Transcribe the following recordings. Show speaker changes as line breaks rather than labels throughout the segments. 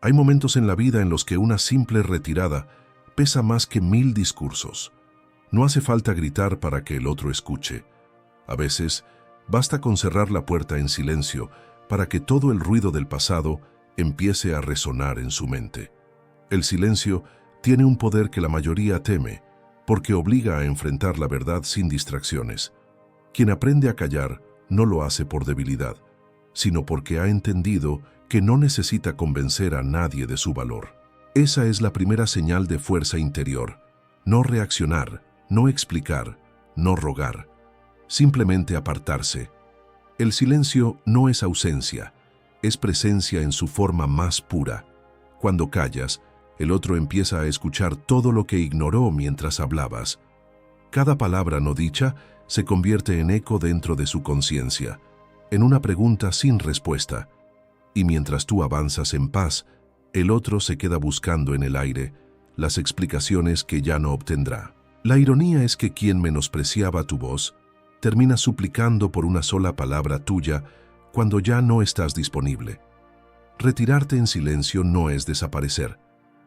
Hay momentos en la vida en los que una simple retirada pesa más que 1000 discursos. No hace falta gritar para que el otro escuche. A veces, basta con cerrar la puerta en silencio para que todo el ruido del pasado empiece a resonar en su mente. El silencio tiene un poder que la mayoría teme, porque obliga a enfrentar la verdad sin distracciones. Quien aprende a callar no lo hace por debilidad, sino porque ha entendido que no necesita convencer a nadie de su valor. Esa es la primera señal de fuerza interior. No reaccionar, no explicar, no rogar. Simplemente apartarse. El silencio no es ausencia, es presencia en su forma más pura. Cuando callas, el otro empieza a escuchar todo lo que ignoró mientras hablabas. Cada palabra no dicha se convierte en eco dentro de su conciencia, en una pregunta sin respuesta. Y mientras tú avanzas en paz, el otro se queda buscando en el aire las explicaciones que ya no obtendrá. La ironía es que quien menospreciaba tu voz termina suplicando por una sola palabra tuya cuando ya no estás disponible. Retirarte en silencio no es desaparecer,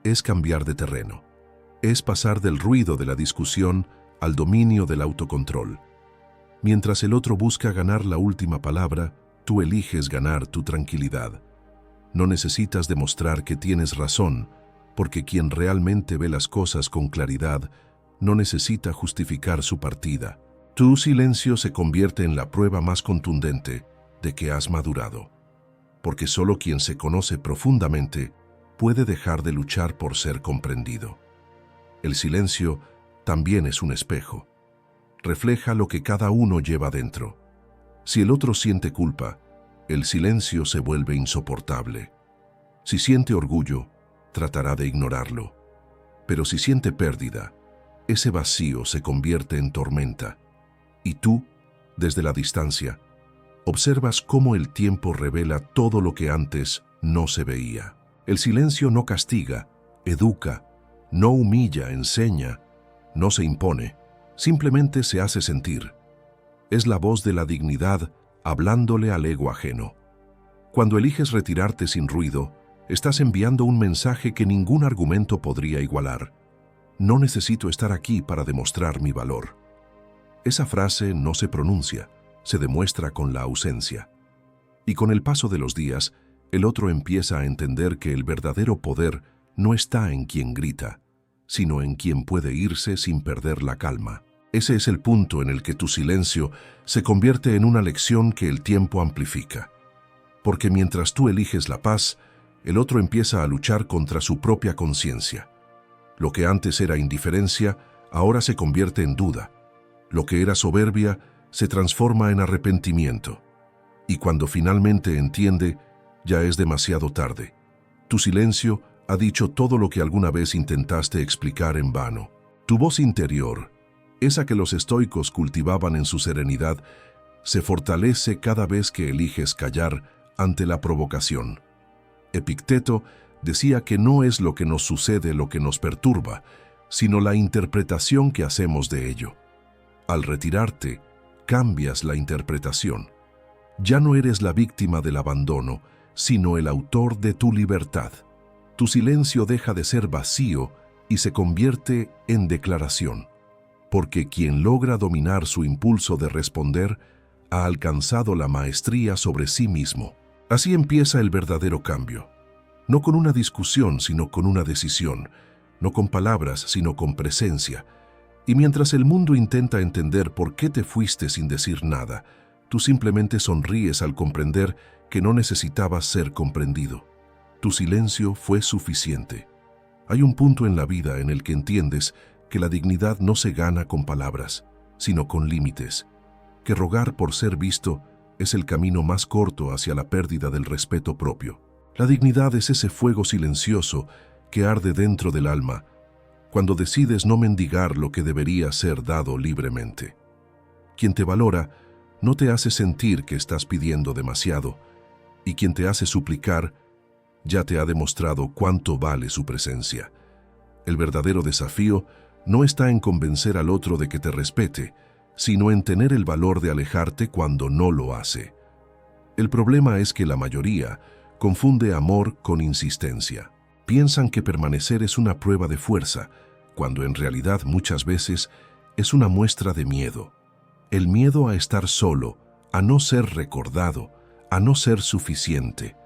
es cambiar de terreno. Es pasar del ruido de la discusión al dominio del autocontrol. Mientras el otro busca ganar la última palabra, tú eliges ganar tu tranquilidad. No necesitas demostrar que tienes razón, porque quien realmente ve las cosas con claridad no necesita justificar su partida. Tu silencio se convierte en la prueba más contundente de que has madurado, porque solo quien se conoce profundamente puede dejar de luchar por ser comprendido. El silencio también es un espejo. Refleja lo que cada uno lleva dentro. Si el otro siente culpa, el silencio se vuelve insoportable. Si siente orgullo, tratará de ignorarlo. Pero si siente pérdida, ese vacío se convierte en tormenta. Y tú, desde la distancia, observas cómo el tiempo revela todo lo que antes no se veía. El silencio no castiga, educa, no humilla, enseña, no se impone, simplemente se hace sentir. Es la voz de la dignidad hablándole al ego ajeno. Cuando eliges retirarte sin ruido, estás enviando un mensaje que ningún argumento podría igualar. No necesito estar aquí para demostrar mi valor. Esa frase no se pronuncia, se demuestra con la ausencia. Y con el paso de los días, el otro empieza a entender que el verdadero poder no está en quien grita, sino en quien puede irse sin perder la calma. Ese es el punto en el que tu silencio se convierte en una lección que el tiempo amplifica. Porque mientras tú eliges la paz, el otro empieza a luchar contra su propia conciencia. Lo que antes era indiferencia, ahora se convierte en duda. Lo que era soberbia, se transforma en arrepentimiento. Y cuando finalmente entiende, ya es demasiado tarde. Tu silencio ha dicho todo lo que alguna vez intentaste explicar en vano. Tu voz interior, esa que los estoicos cultivaban en su serenidad, se fortalece cada vez que eliges callar ante la provocación. Epicteto decía que no es lo que nos sucede lo que nos perturba, sino la interpretación que hacemos de ello. Al retirarte, cambias la interpretación. Ya no eres la víctima del abandono, sino el autor de tu libertad. Tu silencio deja de ser vacío y se convierte en declaración, porque quien logra dominar su impulso de responder ha alcanzado la maestría sobre sí mismo. Así empieza el verdadero cambio, no con una discusión, sino con una decisión, no con palabras, sino con presencia. Y mientras el mundo intenta entender por qué te fuiste sin decir nada, tú simplemente sonríes al comprender que no necesitabas ser comprendido. Tu silencio fue suficiente. Hay un punto en la vida en el que entiendes que la dignidad no se gana con palabras, sino con límites, que rogar por ser visto es el camino más corto hacia la pérdida del respeto propio. La dignidad es ese fuego silencioso que arde dentro del alma cuando decides no mendigar lo que debería ser dado libremente. Quien te valora no te hace sentir que estás pidiendo demasiado, y quien te hace suplicar ya te ha demostrado cuánto vale su presencia. El verdadero desafío no está en convencer al otro de que te respete, sino en tener el valor de alejarte cuando no lo hace. El problema es que la mayoría Confunde amor con insistencia. Piensan que permanecer es una prueba de fuerza, cuando en realidad muchas veces es una muestra de miedo. El miedo a estar solo, a no ser recordado, a no ser suficiente.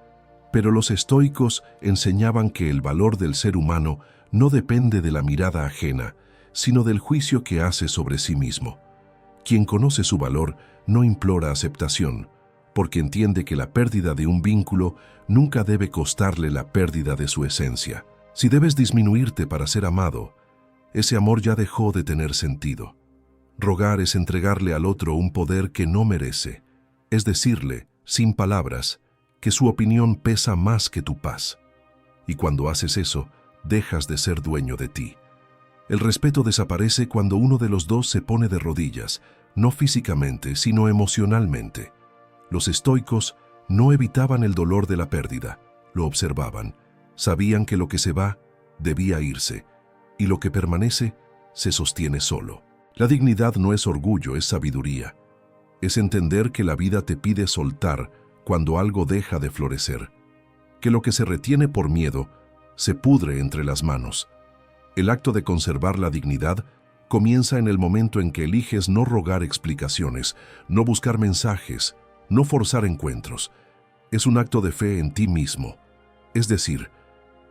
Pero los estoicos enseñaban que el valor del ser humano no depende de la mirada ajena, sino del juicio que hace sobre sí mismo. Quien conoce su valor no implora aceptación, porque entiende que la pérdida de un vínculo nunca debe costarle la pérdida de su esencia. Si debes disminuirte para ser amado, ese amor ya dejó de tener sentido. Rogar es entregarle al otro un poder que no merece, es decirle, sin palabras, que su opinión pesa más que tu paz. Y cuando haces eso, dejas de ser dueño de ti. El respeto desaparece cuando uno de los dos se pone de rodillas, no físicamente, sino emocionalmente. Los estoicos no evitaban el dolor de la pérdida, lo observaban. Sabían que lo que se va debía irse, y lo que permanece se sostiene solo. La dignidad no es orgullo, es sabiduría. Es entender que la vida te pide soltar cuando algo deja de florecer, que lo que se retiene por miedo se pudre entre las manos. El acto de conservar la dignidad comienza en el momento en que eliges no rogar explicaciones, no buscar mensajes, no forzar encuentros. Es un acto de fe en ti mismo. Es decir,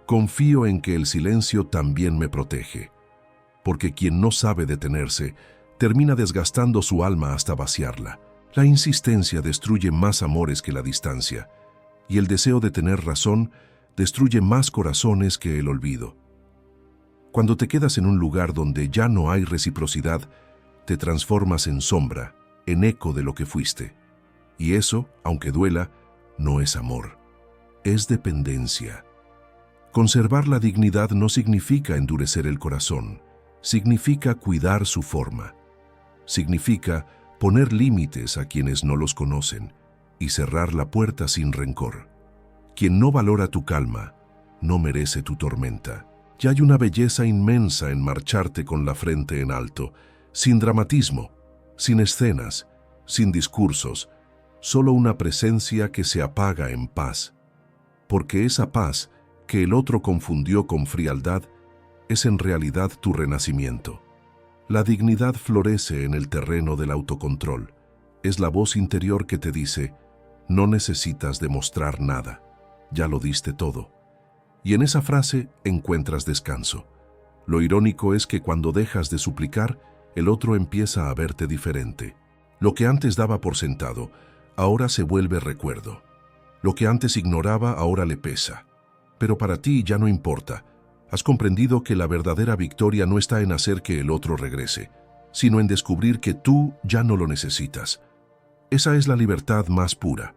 confío en que el silencio también me protege, porque quien no sabe detenerse termina desgastando su alma hasta vaciarla. La insistencia destruye más amores que la distancia, y el deseo de tener razón destruye más corazones que el olvido. Cuando te quedas en un lugar donde ya no hay reciprocidad, te transformas en sombra, en eco de lo que fuiste. Y eso, aunque duela, no es amor, es dependencia. Conservar la dignidad no significa endurecer el corazón, significa cuidar su forma. Significa poner límites a quienes no los conocen y cerrar la puerta sin rencor. Quien no valora tu calma, no merece tu tormenta. Y hay una belleza inmensa en marcharte con la frente en alto, sin dramatismo, sin escenas, sin discursos, solo una presencia que se apaga en paz. Porque esa paz que el otro confundió con frialdad es en realidad tu renacimiento. La dignidad florece en el terreno del autocontrol. Es la voz interior que te dice, no necesitas demostrar nada, ya lo diste todo. Y en esa frase encuentras descanso. Lo irónico es que cuando dejas de suplicar, el otro empieza a verte diferente. Lo que antes daba por sentado, ahora se vuelve recuerdo. Lo que antes ignoraba, ahora le pesa. Pero para ti ya no importa. Has comprendido que la verdadera victoria no está en hacer que el otro regrese, sino en descubrir que tú ya no lo necesitas. Esa es la libertad más pura,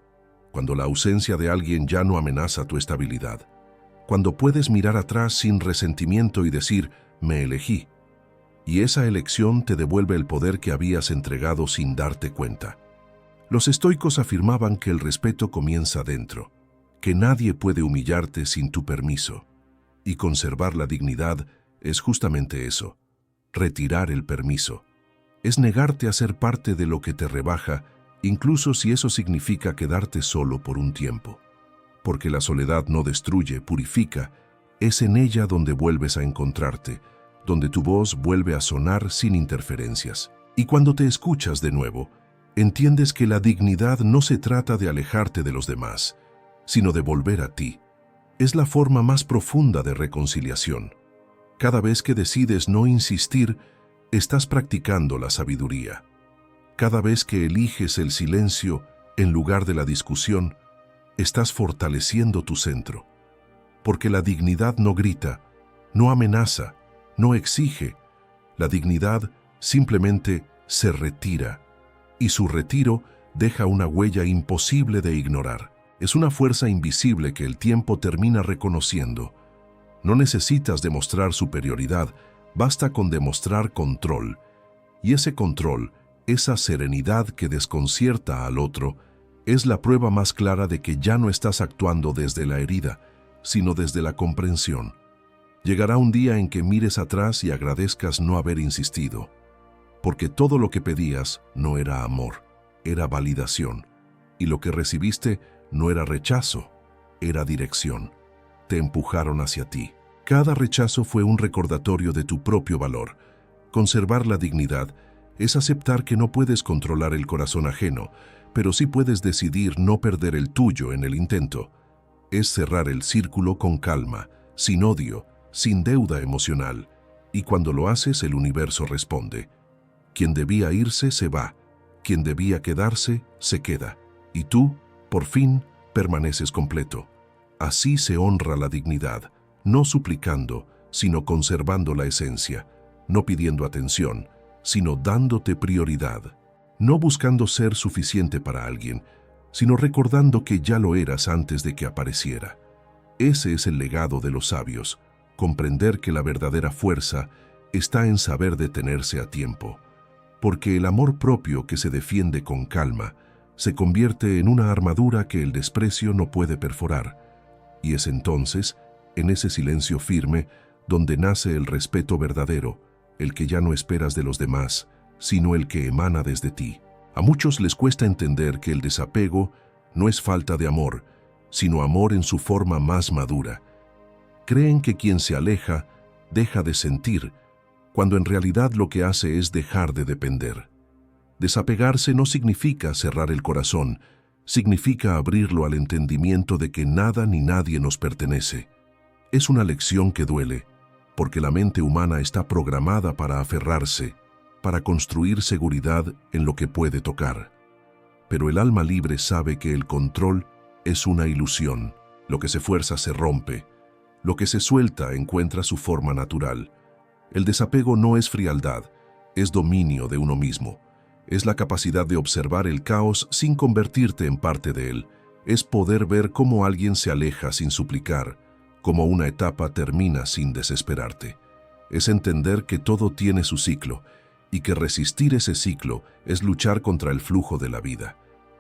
cuando la ausencia de alguien ya no amenaza tu estabilidad. Cuando puedes mirar atrás sin resentimiento y decir, me elegí. Y esa elección te devuelve el poder que habías entregado sin darte cuenta. Los estoicos afirmaban que el respeto comienza dentro, que nadie puede humillarte sin tu permiso. Y conservar la dignidad es justamente eso, retirar el permiso. Es negarte a ser parte de lo que te rebaja, incluso si eso significa quedarte solo por un tiempo. Porque la soledad no destruye, purifica, es en ella donde vuelves a encontrarte, donde tu voz vuelve a sonar sin interferencias. Y cuando te escuchas de nuevo, entiendes que la dignidad no se trata de alejarte de los demás, sino de volver a ti. Es la forma más profunda de reconciliación. Cada vez que decides no insistir, estás practicando la sabiduría. Cada vez que eliges el silencio en lugar de la discusión, estás fortaleciendo tu centro. Porque la dignidad no grita, no amenaza, no exige. La dignidad simplemente se retira, y su retiro deja una huella imposible de ignorar. Es una fuerza invisible que el tiempo termina reconociendo. No necesitas demostrar superioridad, basta con demostrar control. Y ese control, esa serenidad que desconcierta al otro, es la prueba más clara de que ya no estás actuando desde la herida, sino desde la comprensión. Llegará un día en que mires atrás y agradezcas no haber insistido, porque todo lo que pedías no era amor, era validación, y lo que recibiste no era rechazo, era dirección. Te empujaron hacia ti. Cada rechazo fue un recordatorio de tu propio valor. Conservar la dignidad es aceptar que no puedes controlar el corazón ajeno, pero sí puedes decidir no perder el tuyo en el intento. Es cerrar el círculo con calma, sin odio, sin deuda emocional. Y cuando lo haces, el universo responde. Quien debía irse, se va. Quien debía quedarse, se queda. Y tú, por fin, permaneces completo. Así se honra la dignidad, no suplicando, sino conservando la esencia, no pidiendo atención, sino dándote prioridad, no buscando ser suficiente para alguien, sino recordando que ya lo eras antes de que apareciera. Ese es el legado de los sabios, comprender que la verdadera fuerza está en saber detenerse a tiempo, porque el amor propio que se defiende con calma se convierte en una armadura que el desprecio no puede perforar, y es entonces, en ese silencio firme, donde nace el respeto verdadero, el que ya no esperas de los demás, sino el que emana desde ti. A muchos les cuesta entender que el desapego no es falta de amor, sino amor en su forma más madura. Creen que quien se aleja deja de sentir, cuando en realidad lo que hace es dejar de depender. Desapegarse no significa cerrar el corazón, significa abrirlo al entendimiento de que nada ni nadie nos pertenece. Es una lección que duele, porque la mente humana está programada para aferrarse, para construir seguridad en lo que puede tocar. Pero el alma libre sabe que el control es una ilusión. Lo que se fuerza se rompe. Lo que se suelta encuentra su forma natural. El desapego no es frialdad, es dominio de uno mismo. Es la capacidad de observar el caos sin convertirte en parte de él. Es poder ver cómo alguien se aleja sin suplicar, cómo una etapa termina sin desesperarte. Es entender que todo tiene su ciclo y que resistir ese ciclo es luchar contra el flujo de la vida.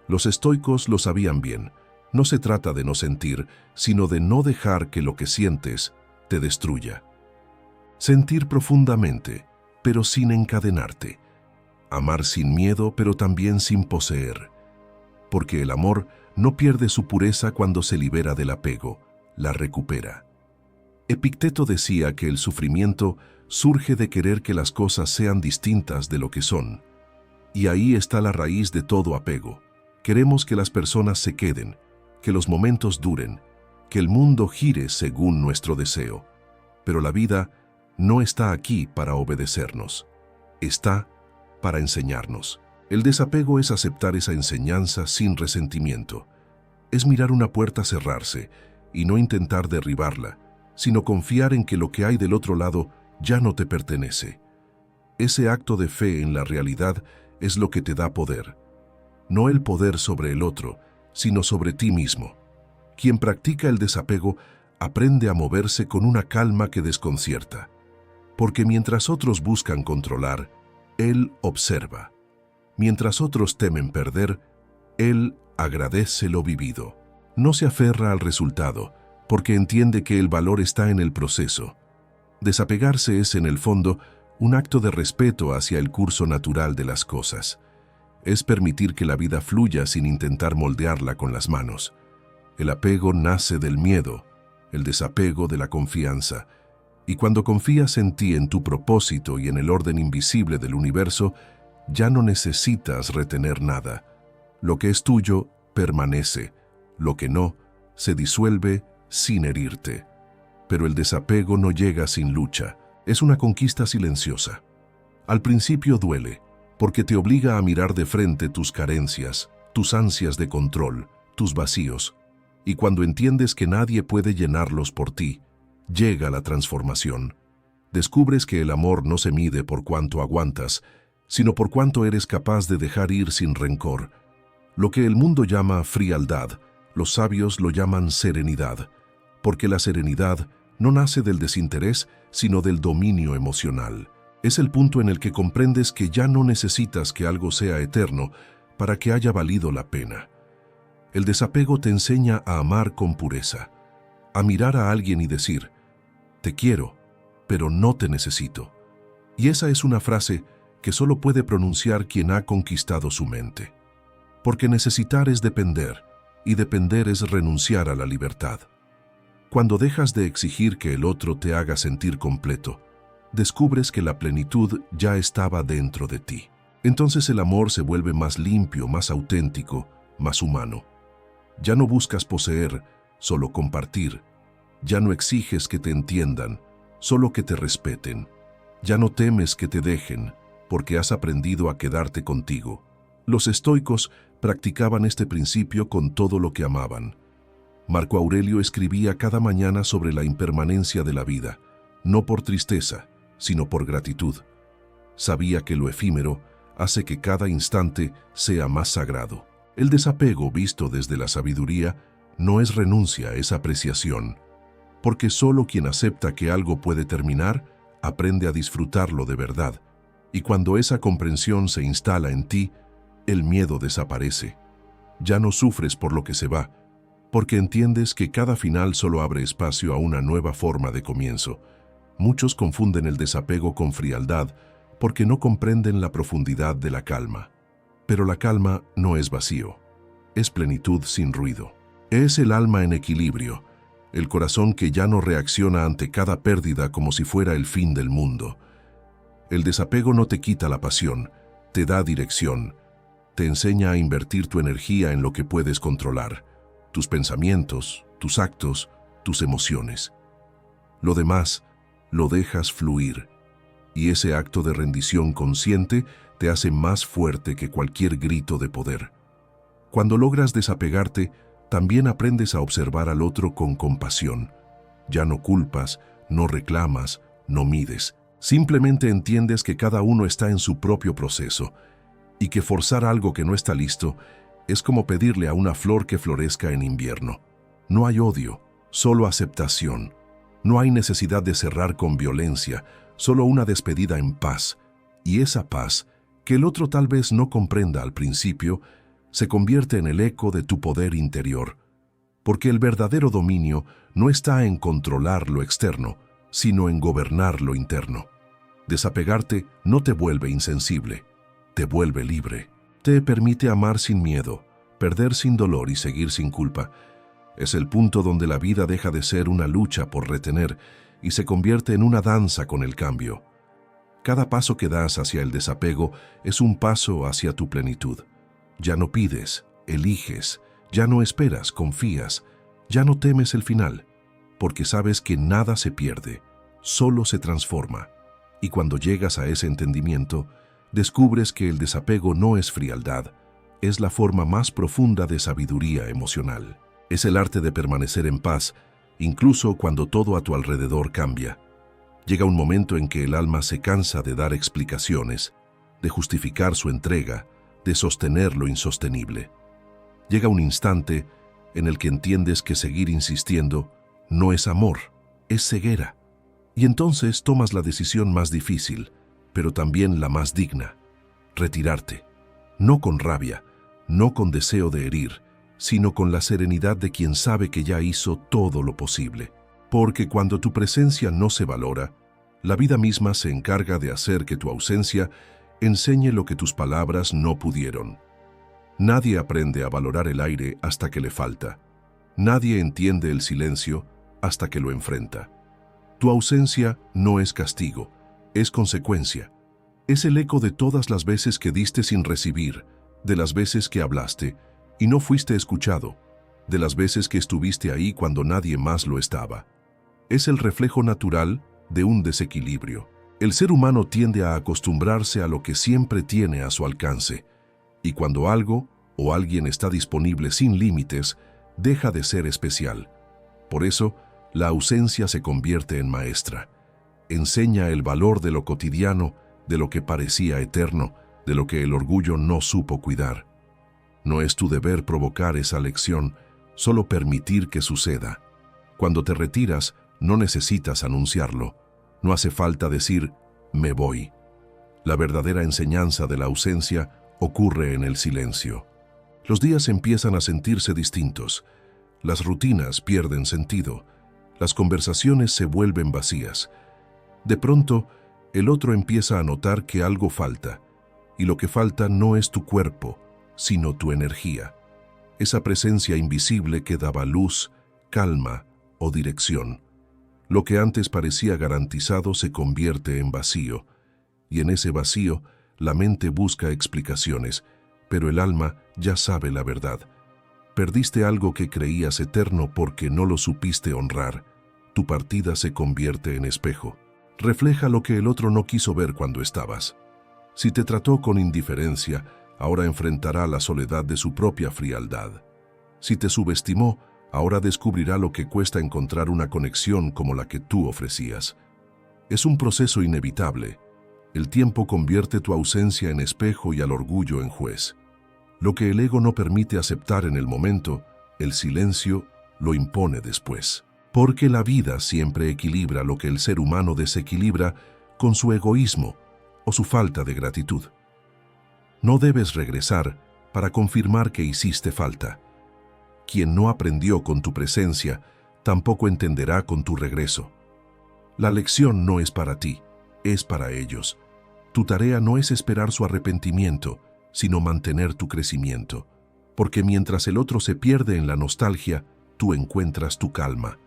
Los estoicos lo sabían bien. No se trata de no sentir, sino de no dejar que lo que sientes te destruya. Sentir profundamente, pero sin encadenarte. Amar sin miedo, pero también sin poseer. Porque el amor no pierde su pureza cuando se libera del apego, la recupera. Epicteto decía que el sufrimiento surge de querer que las cosas sean distintas de lo que son. Y ahí está la raíz de todo apego. Queremos que las personas se queden, que los momentos duren, que el mundo gire según nuestro deseo. Pero la vida no está aquí para obedecernos. Está para enseñarnos. El desapego es aceptar esa enseñanza sin resentimiento. Es mirar una puerta cerrarse y no intentar derribarla, sino confiar en que lo que hay del otro lado ya no te pertenece. Ese acto de fe en la realidad es lo que te da poder. No el poder sobre el otro, sino sobre ti mismo. Quien practica el desapego aprende a moverse con una calma que desconcierta. Porque mientras otros buscan controlar, él observa. Mientras otros temen perder, él agradece lo vivido. No se aferra al resultado, porque entiende que el valor está en el proceso. Desapegarse es, en el fondo, un acto de respeto hacia el curso natural de las cosas. Es permitir que la vida fluya sin intentar moldearla con las manos. El apego nace del miedo, el desapego de la confianza. Y cuando confías en ti, en tu propósito y en el orden invisible del universo, ya no necesitas retener nada. Lo que es tuyo permanece, lo que no se disuelve sin herirte. Pero el desapego no llega sin lucha, es una conquista silenciosa. Al principio duele, porque te obliga a mirar de frente tus carencias, tus ansias de control, tus vacíos. Y cuando entiendes que nadie puede llenarlos por ti, llega la transformación. Descubres que el amor no se mide por cuánto aguantas, sino por cuánto eres capaz de dejar ir sin rencor. Lo que el mundo llama frialdad, los sabios lo llaman serenidad, porque la serenidad no nace del desinterés, sino del dominio emocional. Es el punto en el que comprendes que ya no necesitas que algo sea eterno para que haya valido la pena. El desapego te enseña a amar con pureza, a mirar a alguien y decir, te quiero, pero no te necesito. Y esa es una frase que solo puede pronunciar quien ha conquistado su mente. Porque necesitar es depender, y depender es renunciar a la libertad. Cuando dejas de exigir que el otro te haga sentir completo, descubres que la plenitud ya estaba dentro de ti. Entonces el amor se vuelve más limpio, más auténtico, más humano. Ya no buscas poseer, solo compartir. Ya no exiges que te entiendan, solo que te respeten. Ya no temes que te dejen, porque has aprendido a quedarte contigo. Los estoicos practicaban este principio con todo lo que amaban. Marco Aurelio escribía cada mañana sobre la impermanencia de la vida, no por tristeza, sino por gratitud. Sabía que lo efímero hace que cada instante sea más sagrado. El desapego visto desde la sabiduría no es renuncia, es apreciación, porque solo quien acepta que algo puede terminar aprende a disfrutarlo de verdad, y cuando esa comprensión se instala en ti, el miedo desaparece. Ya no sufres por lo que se va, porque entiendes que cada final solo abre espacio a una nueva forma de comienzo. Muchos confunden el desapego con frialdad porque no comprenden la profundidad de la calma. Pero la calma no es vacío, es plenitud sin ruido. Es el alma en equilibrio, el corazón que ya no reacciona ante cada pérdida como si fuera el fin del mundo. El desapego no te quita la pasión, te da dirección, te enseña a invertir tu energía en lo que puedes controlar, tus pensamientos, tus actos, tus emociones. Lo demás lo dejas fluir, y ese acto de rendición consciente te hace más fuerte que cualquier grito de poder. Cuando logras desapegarte, también aprendes a observar al otro con compasión. Ya no culpas, no reclamas, no mides. Simplemente entiendes que cada uno está en su propio proceso y que forzar algo que no está listo es como pedirle a una flor que florezca en invierno. No hay odio, solo aceptación. No hay necesidad de cerrar con violencia, solo una despedida en paz. Y esa paz, que el otro tal vez no comprenda al principio, se convierte en el eco de tu poder interior. Porque el verdadero dominio no está en controlar lo externo, sino en gobernar lo interno. Desapegarte no te vuelve insensible, te vuelve libre. Te permite amar sin miedo, perder sin dolor y seguir sin culpa. Es el punto donde la vida deja de ser una lucha por retener y se convierte en una danza con el cambio. Cada paso que das hacia el desapego es un paso hacia tu plenitud. Ya no pides, eliges, ya no esperas, confías, ya no temes el final, porque sabes que nada se pierde, solo se transforma. Y cuando llegas a ese entendimiento, descubres que el desapego no es frialdad, es la forma más profunda de sabiduría emocional. Es el arte de permanecer en paz, incluso cuando todo a tu alrededor cambia. Llega un momento en que el alma se cansa de dar explicaciones, de justificar su entrega, de sostener lo insostenible. Llega un instante en el que entiendes que seguir insistiendo no es amor, es ceguera. Y entonces tomas la decisión más difícil, pero también la más digna: retirarte. No con rabia, no con deseo de herir, sino con la serenidad de quien sabe que ya hizo todo lo posible. Porque cuando tu presencia no se valora, la vida misma se encarga de hacer que tu ausencia enseñe lo que tus palabras no pudieron. Nadie aprende a valorar el aire hasta que le falta. Nadie entiende el silencio hasta que lo enfrenta. Tu ausencia no es castigo, es consecuencia. Es el eco de todas las veces que diste sin recibir, de las veces que hablaste y no fuiste escuchado, de las veces que estuviste ahí cuando nadie más lo estaba. Es el reflejo natural de un desequilibrio. El ser humano tiende a acostumbrarse a lo que siempre tiene a su alcance, y cuando algo o alguien está disponible sin límites, deja de ser especial. Por eso, la ausencia se convierte en maestra. Enseña el valor de lo cotidiano, de lo que parecía eterno, de lo que el orgullo no supo cuidar. No es tu deber provocar esa lección, solo permitir que suceda. Cuando te retiras, no necesitas anunciarlo. No hace falta decir, me voy. La verdadera enseñanza de la ausencia ocurre en el silencio. Los días empiezan a sentirse distintos. Las rutinas pierden sentido. Las conversaciones se vuelven vacías. De pronto, el otro empieza a notar que algo falta, y lo que falta no es tu cuerpo, sino tu energía. esa presencia invisible que daba luz, calma o dirección. Lo que antes parecía garantizado se convierte en vacío, y en ese vacío la mente busca explicaciones, pero el alma ya sabe la verdad. Perdiste algo que creías eterno porque no lo supiste honrar. Tu partida se convierte en espejo. Refleja lo que el otro no quiso ver cuando estabas. Si te trató con indiferencia, ahora enfrentará la soledad de su propia frialdad. Si te subestimó, ahora descubrirá lo que cuesta encontrar una conexión como la que tú ofrecías. Es un proceso inevitable. El tiempo convierte tu ausencia en espejo y al orgullo en juez. Lo que el ego no permite aceptar en el momento, el silencio lo impone después. Porque la vida siempre equilibra lo que el ser humano desequilibra con su egoísmo o su falta de gratitud. No debes regresar para confirmar que hiciste falta. Quien no aprendió con tu presencia, tampoco entenderá con tu regreso. La lección no es para ti, es para ellos. Tu tarea no es esperar su arrepentimiento, sino mantener tu crecimiento. Porque mientras el otro se pierde en la nostalgia, tú encuentras tu calma.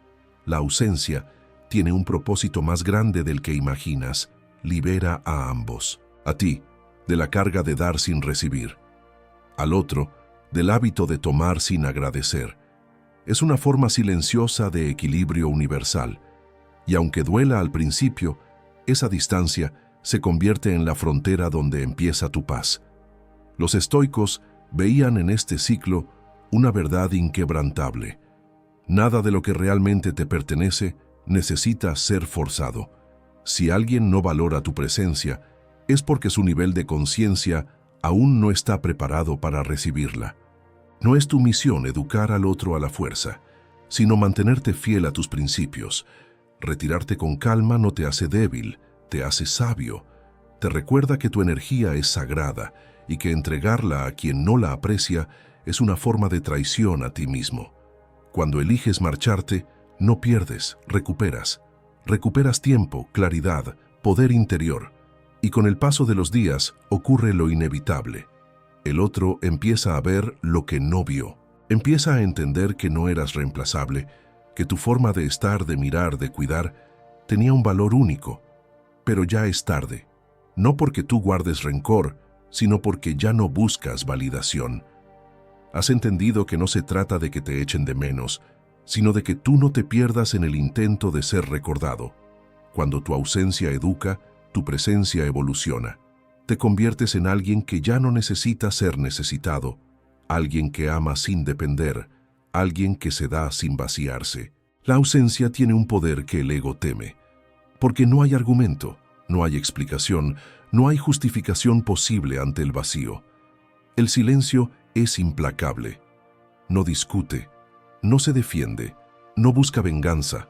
La ausencia tiene un propósito más grande del que imaginas. Libera a ambos. A ti, de la carga de dar sin recibir. Al otro, del hábito de tomar sin agradecer. Es una forma silenciosa de equilibrio universal. Y aunque duela al principio, esa distancia se convierte en la frontera donde empieza tu paz. Los estoicos veían en este ciclo una verdad inquebrantable. Nada de lo que realmente te pertenece necesita ser forzado. Si alguien no valora tu presencia, es porque su nivel de conciencia aún no está preparado para recibirla. No es tu misión educar al otro a la fuerza, sino mantenerte fiel a tus principios. Retirarte con calma no te hace débil, te hace sabio. Te recuerda que tu energía es sagrada y que entregarla a quien no la aprecia es una forma de traición a ti mismo. Cuando eliges marcharte, no pierdes, recuperas. Recuperas tiempo, claridad, poder interior. Y con el paso de los días ocurre lo inevitable. El otro empieza a ver lo que no vio. Empieza a entender que no eras reemplazable, que tu forma de estar, de mirar, de cuidar, tenía un valor único. Pero ya es tarde. No porque tú guardes rencor, sino porque ya no buscas validación. Has entendido que no se trata de que te echen de menos, sino de que tú no te pierdas en el intento de ser recordado. Cuando tu ausencia educa, tu presencia evoluciona. Te conviertes en alguien que ya no necesita ser necesitado, alguien que ama sin depender, alguien que se da sin vaciarse. La ausencia tiene un poder que el ego teme, porque no hay argumento, no hay explicación, no hay justificación posible ante el vacío. El silencio es implacable. No discute, no se defiende, no busca venganza.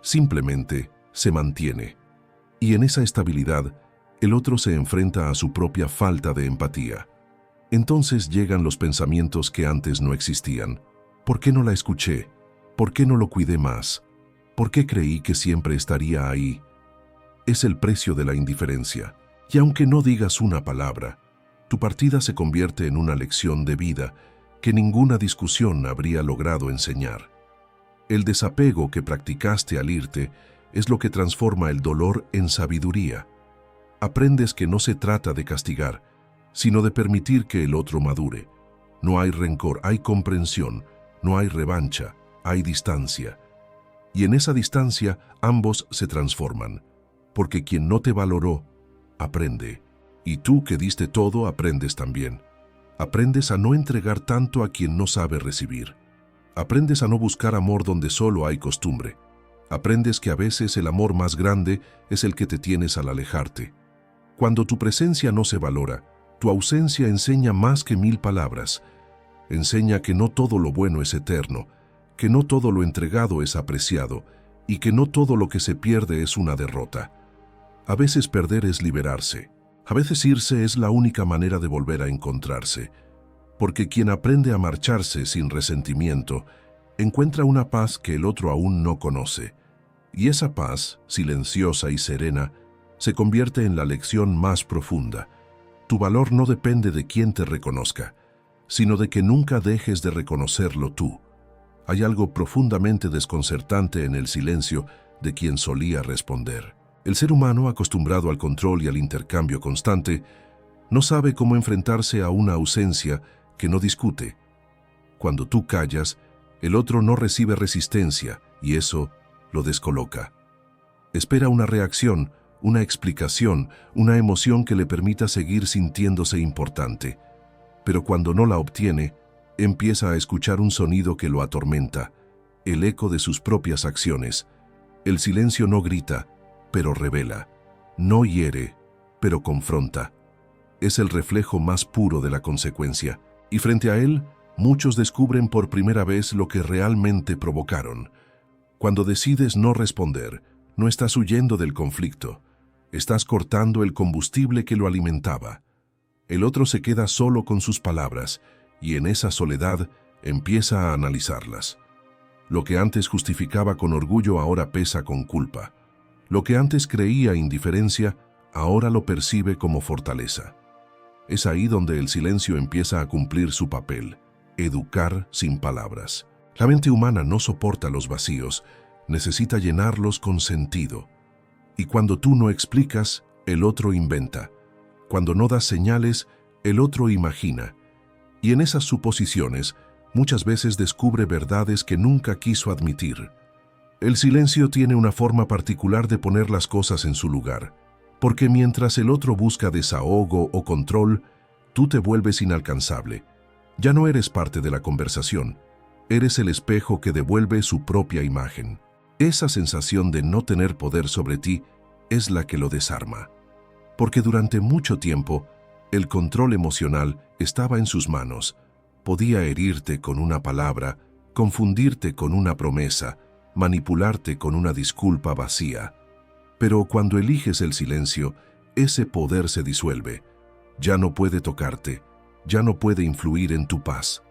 Simplemente se mantiene. Y en esa estabilidad, el otro se enfrenta a su propia falta de empatía. Entonces llegan los pensamientos que antes no existían. ¿Por qué no la escuché? ¿Por qué no lo cuidé más? ¿Por qué creí que siempre estaría ahí? Es el precio de la indiferencia. Y aunque no digas una palabra, tu partida se convierte en una lección de vida que ninguna discusión habría logrado enseñar. El desapego que practicaste al irte es lo que transforma el dolor en sabiduría. Aprendes que no se trata de castigar, sino de permitir que el otro madure. No hay rencor, hay comprensión, no hay revancha, hay distancia. Y en esa distancia ambos se transforman, porque quien no te valoró, aprende. Y tú que diste todo, aprendes también. Aprendes a no entregar tanto a quien no sabe recibir. Aprendes a no buscar amor donde solo hay costumbre. Aprendes que a veces el amor más grande es el que te tienes al alejarte. Cuando tu presencia no se valora, tu ausencia enseña más que 1000 palabras. Enseña que no todo lo bueno es eterno, que no todo lo entregado es apreciado y que no todo lo que se pierde es una derrota. A veces perder es liberarse. A veces irse es la única manera de volver a encontrarse. Porque quien aprende a marcharse sin resentimiento, encuentra una paz que el otro aún no conoce. Y esa paz, silenciosa y serena, se convierte en la lección más profunda. Tu valor no depende de quién te reconozca. sino de que nunca dejes de reconocerlo tú. Hay algo profundamente desconcertante en el silencio de quien solía responder. El ser humano, acostumbrado al control y al intercambio constante, no sabe cómo enfrentarse a una ausencia que no discute. Cuando tú callas, el otro no recibe resistencia y eso lo descoloca. Espera una reacción, una explicación, una emoción que le permita seguir sintiéndose importante. Pero cuando no la obtiene, empieza a escuchar un sonido que lo atormenta, el eco de sus propias acciones. El silencio no grita, pero revela. No hiere, pero confronta. Es el reflejo más puro de la consecuencia. Y frente a él, muchos descubren por primera vez lo que realmente provocaron. Cuando decides no responder, no estás huyendo del conflicto. Estás cortando el combustible que lo alimentaba. El otro se queda solo con sus palabras y en esa soledad empieza a analizarlas. Lo que antes justificaba con orgullo ahora pesa con culpa. Lo que antes creía indiferencia, ahora lo percibe como fortaleza. Es ahí donde el silencio empieza a cumplir su papel, educar sin palabras. La mente humana no soporta los vacíos, necesita llenarlos con sentido. Y cuando tú no explicas, el otro inventa. Cuando no das señales, el otro imagina. Y en esas suposiciones, muchas veces descubre verdades que nunca quiso admitir. El silencio tiene una forma particular de poner las cosas en su lugar, porque mientras el otro busca desahogo o control, tú te vuelves inalcanzable. Ya no eres parte de la conversación, eres el espejo que devuelve su propia imagen. Esa sensación de no tener poder sobre ti es la que lo desarma. Porque durante mucho tiempo, el control emocional estaba en sus manos. Podía herirte con una palabra, confundirte con una promesa, manipularte con una disculpa vacía. Pero cuando eliges el silencio, ese poder se disuelve. Ya no puede tocarte, ya no puede influir en tu paz.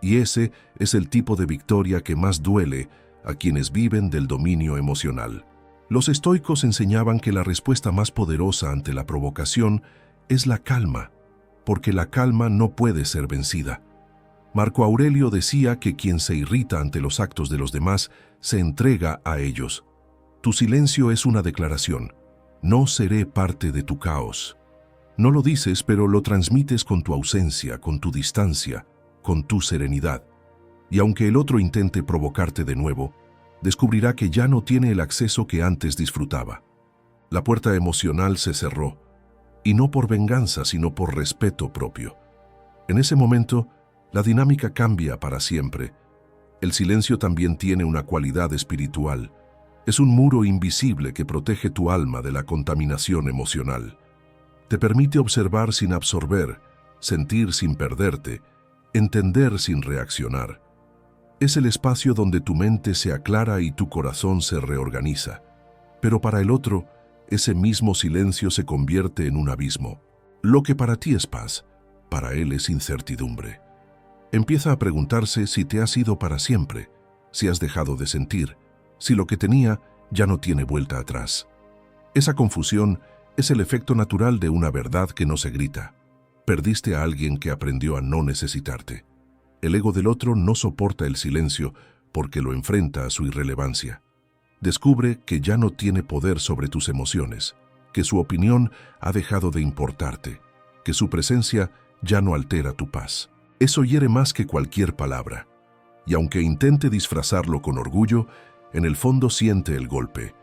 Y ese es el tipo de victoria que más duele a quienes viven del dominio emocional. Los estoicos enseñaban que la respuesta más poderosa ante la provocación es la calma, porque la calma no puede ser vencida. Marco Aurelio decía que quien se irrita ante los actos de los demás se entrega a ellos. Tu silencio es una declaración. No seré parte de tu caos. No lo dices, pero lo transmites con tu ausencia, con tu distancia, con tu serenidad. Y aunque el otro intente provocarte de nuevo, descubrirá que ya no tiene el acceso que antes disfrutaba. La puerta emocional se cerró, y no por venganza, sino por respeto propio. En ese momento, la dinámica cambia para siempre. El silencio también tiene una cualidad espiritual. Es un muro invisible que protege tu alma de la contaminación emocional. Te permite observar sin absorber, sentir sin perderte, entender sin reaccionar. Es el espacio donde tu mente se aclara y tu corazón se reorganiza. Pero para el otro, ese mismo silencio se convierte en un abismo. Lo que para ti es paz, para él es incertidumbre. Empieza a preguntarse si te has ido para siempre, si has dejado de sentir, si lo que tenía ya no tiene vuelta atrás. Esa confusión es el efecto natural de una verdad que no se grita. Perdiste a alguien que aprendió a no necesitarte. El ego del otro no soporta el silencio porque lo enfrenta a su irrelevancia. Descubre que ya no tiene poder sobre tus emociones, que su opinión ha dejado de importarte, que su presencia ya no altera tu paz. Eso hiere más que cualquier palabra. Y aunque intente disfrazarlo con orgullo, en el fondo siente el golpe.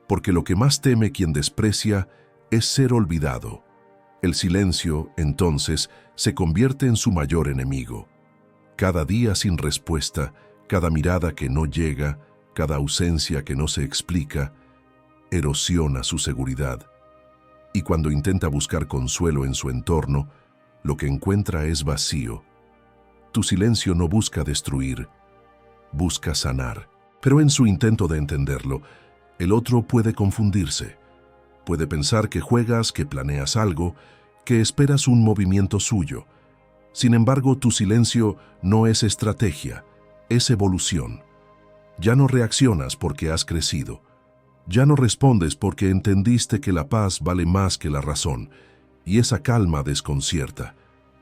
Porque lo que más teme quien desprecia es ser olvidado. El silencio, entonces, se convierte en su mayor enemigo. Cada día sin respuesta, cada mirada que no llega, cada ausencia que no se explica, erosiona su seguridad. Y cuando intenta buscar consuelo en su entorno, lo que encuentra es vacío. Tu silencio no busca destruir, busca sanar. Pero en su intento de entenderlo, el otro puede confundirse. Puede pensar que juegas, que planeas algo, que esperas un movimiento suyo. Sin embargo, tu silencio no es estrategia, es evolución. Ya no reaccionas porque has crecido. Ya no respondes porque entendiste que la paz vale más que la razón, y esa calma desconcierta.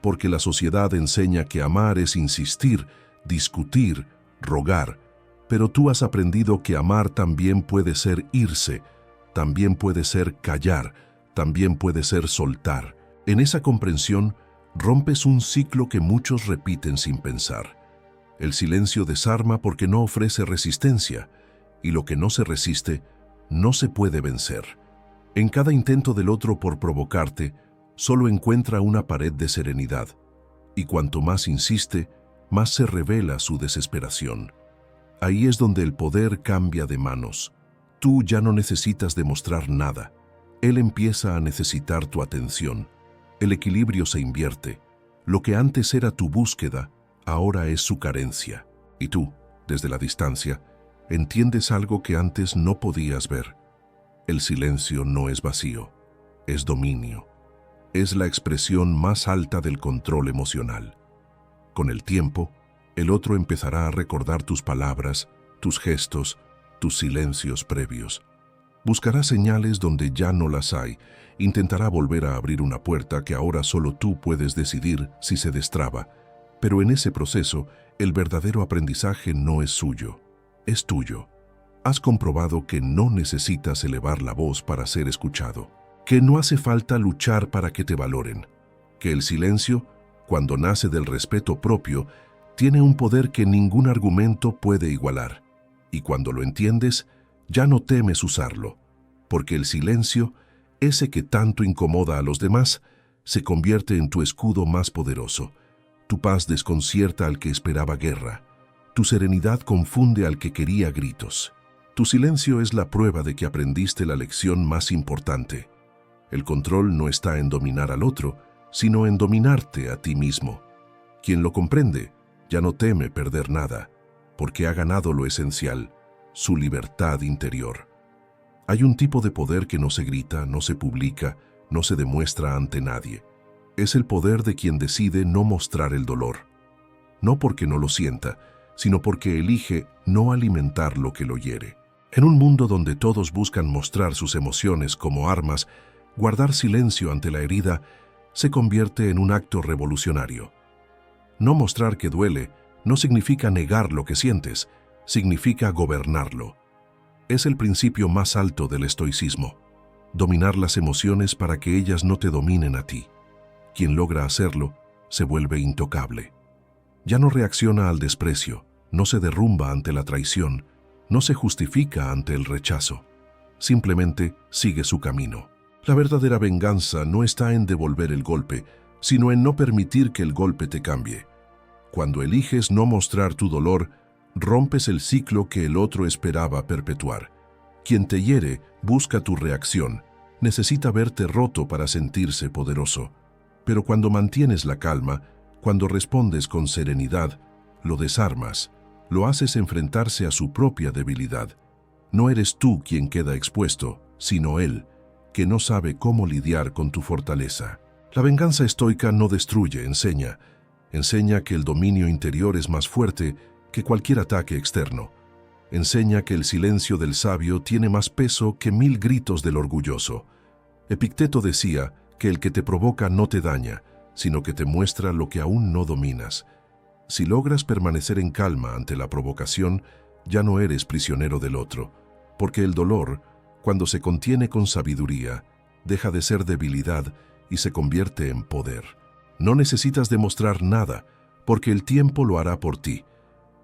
porque la sociedad enseña que amar es insistir, discutir, rogar, pero tú has aprendido que amar también puede ser irse, también puede ser callar, también puede ser soltar. En esa comprensión, rompes un ciclo que muchos repiten sin pensar. El silencio desarma porque no ofrece resistencia, y lo que no se resiste, no se puede vencer. En cada intento del otro por provocarte, solo encuentra una pared de serenidad, y cuanto más insiste, más se revela su desesperación. Ahí es donde el poder cambia de manos. Tú ya no necesitas demostrar nada. Él empieza a necesitar tu atención. El equilibrio se invierte. Lo que antes era tu búsqueda, ahora es su carencia. Y tú, desde la distancia, entiendes algo que antes no podías ver. El silencio no es vacío, es dominio. Es la expresión más alta del control emocional. Con el tiempo, el otro empezará a recordar tus palabras, tus gestos, tus silencios previos. Buscará señales donde ya no las hay, intentará volver a abrir una puerta que ahora solo tú puedes decidir si se destraba, pero en ese proceso, el verdadero aprendizaje no es suyo, es tuyo. Has comprobado que no necesitas elevar la voz para ser escuchado, que no hace falta luchar para que te valoren, que el silencio, cuando nace del respeto propio, tiene un poder que ningún argumento puede igualar, y cuando lo entiendes, ya no temes usarlo, porque el silencio, ese que tanto incomoda a los demás, se convierte en tu escudo más poderoso. Tu paz desconcierta al que esperaba guerra, tu serenidad confunde al que quería gritos. Tu silencio es la prueba de que aprendiste la lección más importante. El control no está en dominar al otro, sino en dominarte a ti mismo. Quien lo comprende, ya no teme perder nada, porque ha ganado lo esencial, su libertad interior. Hay un tipo de poder que no se grita, no se publica, no se demuestra ante nadie. Es el poder de quien decide no mostrar el dolor. No porque no lo sienta, sino porque elige no alimentar lo que lo hiere. En un mundo donde todos buscan mostrar sus emociones como armas, guardar silencio ante la herida se convierte en un acto revolucionario. No mostrar que duele no significa negar lo que sientes, significa gobernarlo. Es el principio más alto del estoicismo, dominar las emociones para que ellas no te dominen a ti. Quien logra hacerlo se vuelve intocable. Ya no reacciona al desprecio, no se derrumba ante la traición, no se justifica ante el rechazo. Simplemente sigue su camino. La verdadera venganza no está en devolver el golpe, sino en no permitir que el golpe te cambie. Cuando eliges no mostrar tu dolor, rompes el ciclo que el otro esperaba perpetuar. Quien te hiere busca tu reacción, necesita verte roto para sentirse poderoso. Pero cuando mantienes la calma, cuando respondes con serenidad, lo desarmas, lo haces enfrentarse a su propia debilidad. No eres tú quien queda expuesto, sino él, que no sabe cómo lidiar con tu fortaleza. La venganza estoica no destruye, enseña. Enseña que el dominio interior es más fuerte que cualquier ataque externo. Enseña que el silencio del sabio tiene más peso que 1000 gritos del orgulloso. Epicteto decía que el que te provoca no te daña, sino que te muestra lo que aún no dominas. Si logras permanecer en calma ante la provocación, ya no eres prisionero del otro, porque el dolor, cuando se contiene con sabiduría, deja de ser debilidad y se convierte en poder. No necesitas demostrar nada, porque el tiempo lo hará por ti.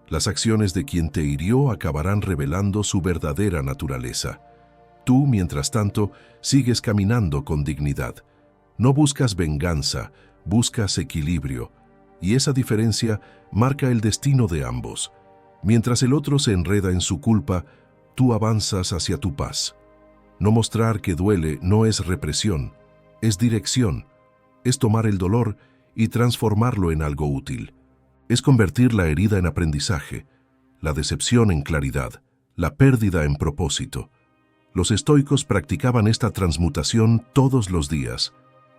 Las acciones de quien te hirió acabarán revelando su verdadera naturaleza. Tú, mientras tanto, sigues caminando con dignidad. No buscas venganza, buscas equilibrio, y esa diferencia marca el destino de ambos. Mientras el otro se enreda en su culpa, tú avanzas hacia tu paz. No mostrar que duele no es represión, es dirección. Es tomar el dolor y transformarlo en algo útil. Es convertir la herida en aprendizaje, la decepción en claridad, la pérdida en propósito. Los estoicos practicaban esta transmutación todos los días.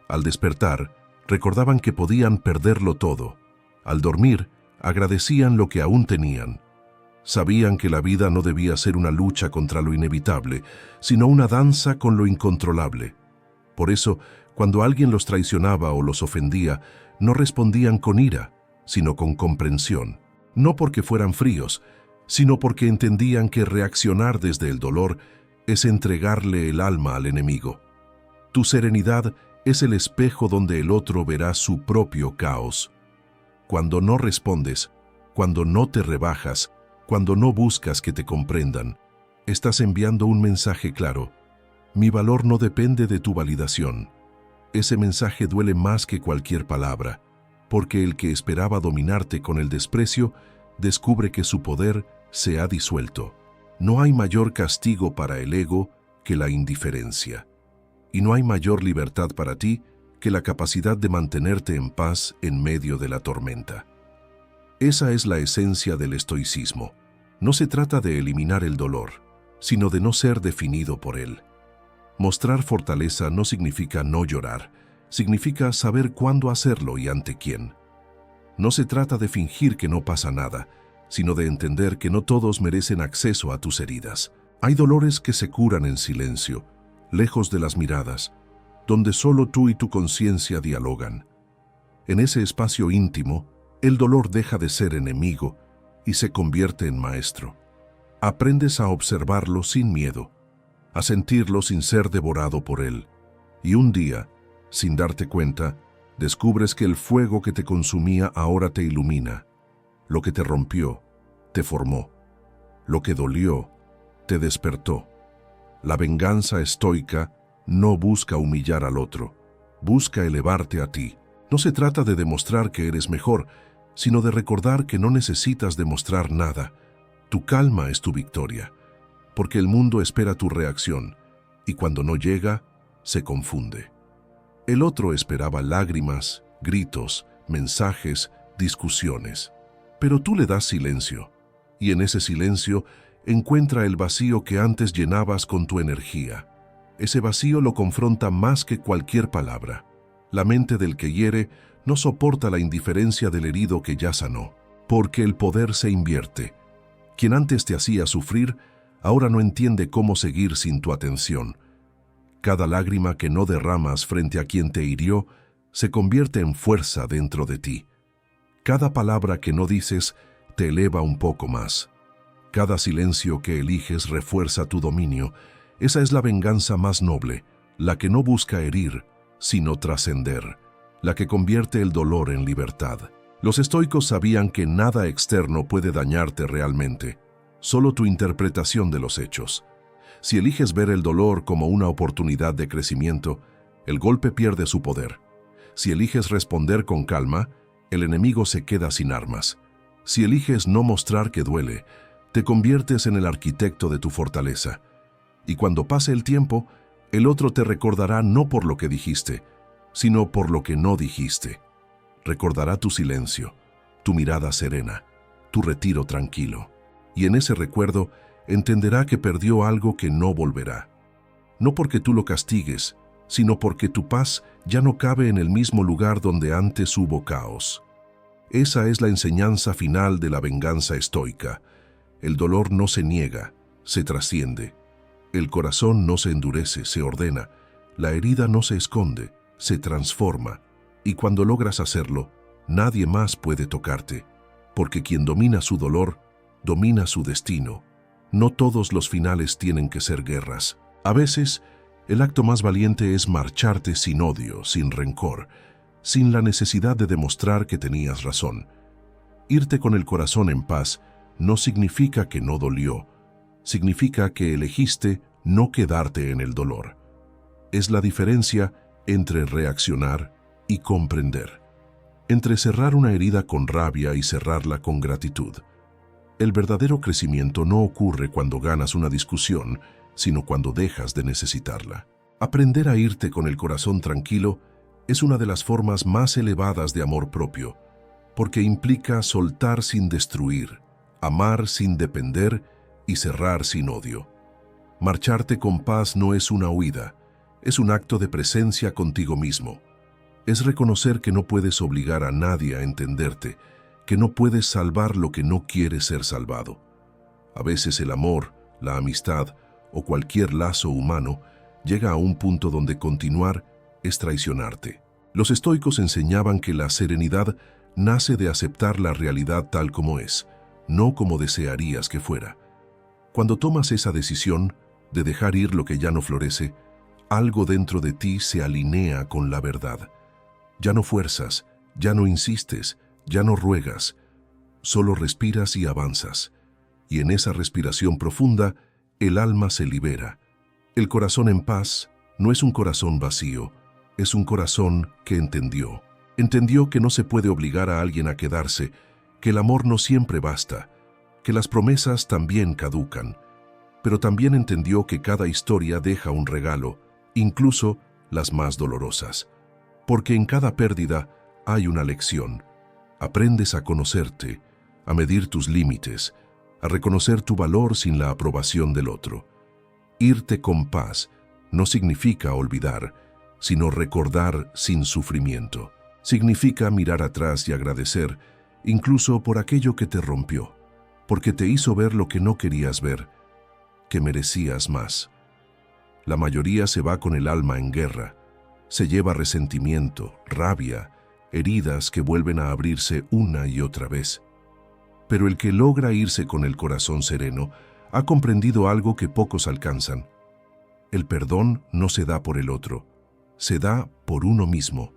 Al despertar, recordaban que podían perderlo todo. Al dormir, agradecían lo que aún tenían. Sabían que la vida no debía ser una lucha contra lo inevitable, sino una danza con lo incontrolable. Por eso, cuando alguien los traicionaba o los ofendía, no respondían con ira, sino con comprensión. No porque fueran fríos, sino porque entendían que reaccionar desde el dolor es entregarle el alma al enemigo. Tu serenidad es el espejo donde el otro verá su propio caos. Cuando no respondes, cuando no te rebajas, cuando no buscas que te comprendan, estás enviando un mensaje claro. Mi valor no depende de tu validación. Ese mensaje duele más que cualquier palabra, porque el que esperaba dominarte con el desprecio descubre que su poder se ha disuelto. No hay mayor castigo para el ego que la indiferencia. Y no hay mayor libertad para ti que la capacidad de mantenerte en paz en medio de la tormenta. Esa es la esencia del estoicismo. No se trata de eliminar el dolor, sino de no ser definido por él. Mostrar fortaleza no significa no llorar, significa saber cuándo hacerlo y ante quién. No se trata de fingir que no pasa nada, sino de entender que no todos merecen acceso a tus heridas. Hay dolores que se curan en silencio, lejos de las miradas, donde solo tú y tu conciencia dialogan. En ese espacio íntimo, el dolor deja de ser enemigo y se convierte en maestro. Aprendes a observarlo sin miedo, a sentirlo sin ser devorado por él. Y un día, sin darte cuenta, descubres que el fuego que te consumía ahora te ilumina. Lo que te rompió, te formó. Lo que dolió, te despertó. La venganza estoica no busca humillar al otro, busca elevarte a ti. No se trata de demostrar que eres mejor, sino de recordar que no necesitas demostrar nada. Tu calma es tu victoria, porque el mundo espera tu reacción, y cuando no llega, se confunde. El otro esperaba lágrimas, gritos, mensajes, discusiones. Pero tú le das silencio, y en ese silencio encuentra el vacío que antes llenabas con tu energía. Ese vacío lo confronta más que cualquier palabra. La mente del que hiere no soporta la indiferencia del herido que ya sanó, porque el poder se invierte. Quien antes te hacía sufrir, ahora no entiende cómo seguir sin tu atención. Cada lágrima que no derramas frente a quien te hirió se convierte en fuerza dentro de ti. Cada palabra que no dices te eleva un poco más. Cada silencio que eliges refuerza tu dominio. Esa es la venganza más noble, la que no busca herir, sino trascender, la que convierte el dolor en libertad. Los estoicos sabían que nada externo puede dañarte realmente, solo tu interpretación de los hechos. Si eliges ver el dolor como una oportunidad de crecimiento, el golpe pierde su poder. Si eliges responder con calma, el enemigo se queda sin armas. Si eliges no mostrar que duele, te conviertes en el arquitecto de tu fortaleza. Y cuando pase el tiempo, el otro te recordará no por lo que dijiste, sino por lo que no dijiste. Recordará tu silencio, tu mirada serena, tu retiro tranquilo. Y en ese recuerdo entenderá que perdió algo que no volverá. No porque tú lo castigues, sino porque tu paz ya no cabe en el mismo lugar donde antes hubo caos. Esa es la enseñanza final de la venganza estoica. El dolor no se niega, se trasciende. El corazón no se endurece, se ordena. La herida no se esconde, se transforma. Y cuando logras hacerlo, nadie más puede tocarte, porque quien domina su dolor, domina su destino. No todos los finales tienen que ser guerras. A veces, el acto más valiente es marcharte sin odio, sin rencor, sin la necesidad de demostrar que tenías razón. Irte con el corazón en paz no significa que no dolió, significa que elegiste no quedarte en el dolor. Es la diferencia entre reaccionar y comprender, entre cerrar una herida con rabia y cerrarla con gratitud. El verdadero crecimiento no ocurre cuando ganas una discusión, sino cuando dejas de necesitarla. Aprender a irte con el corazón tranquilo es una de las formas más elevadas de amor propio, porque implica soltar sin destruir, amar sin depender y cerrar sin odio. Marcharte con paz no es una huida, es un acto de presencia contigo mismo. Es reconocer que no puedes obligar a nadie a entenderte, que no puedes salvar lo que no quiere ser salvado. A veces el amor, la amistad o cualquier lazo humano llega a un punto donde continuar es traicionarte. Los estoicos enseñaban que la serenidad nace de aceptar la realidad tal como es, no como desearías que fuera. Cuando tomas esa decisión de dejar ir lo que ya no florece, algo dentro de ti se alinea con la verdad. Ya no fuerzas, ya no insistes, ya no ruegas, solo respiras y avanzas. Y en esa respiración profunda, el alma se libera. El corazón en paz no es un corazón vacío, es un corazón que entendió. Entendió que no se puede obligar a alguien a quedarse, que el amor no siempre basta, que las promesas también caducan, pero también entendió que cada historia deja un regalo, incluso las más dolorosas, porque en cada pérdida hay una lección. Aprendes a conocerte, a medir tus límites, a reconocer tu valor sin la aprobación del otro. Irte con paz no significa olvidar, sino recordar sin sufrimiento. Significa mirar atrás y agradecer, incluso por aquello que te rompió, porque te hizo ver lo que no querías ver, que merecías más. La mayoría se va con el alma en guerra, se lleva resentimiento, rabia, heridas que vuelven a abrirse una y otra vez. Pero el que logra irse con el corazón sereno ha comprendido algo que pocos alcanzan. El perdón no se da por el otro, se da por uno mismo.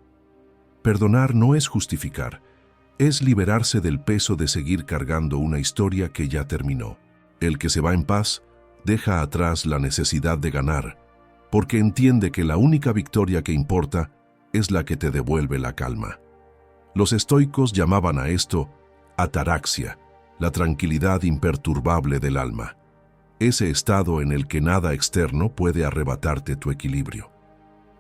Perdonar no es justificar, es liberarse del peso de seguir cargando una historia que ya terminó. El que se va en paz deja atrás la necesidad de ganar, porque entiende que la única victoria que importa es la que te devuelve la calma. Los estoicos llamaban a esto ataraxia, la tranquilidad imperturbable del alma, ese estado en el que nada externo puede arrebatarte tu equilibrio.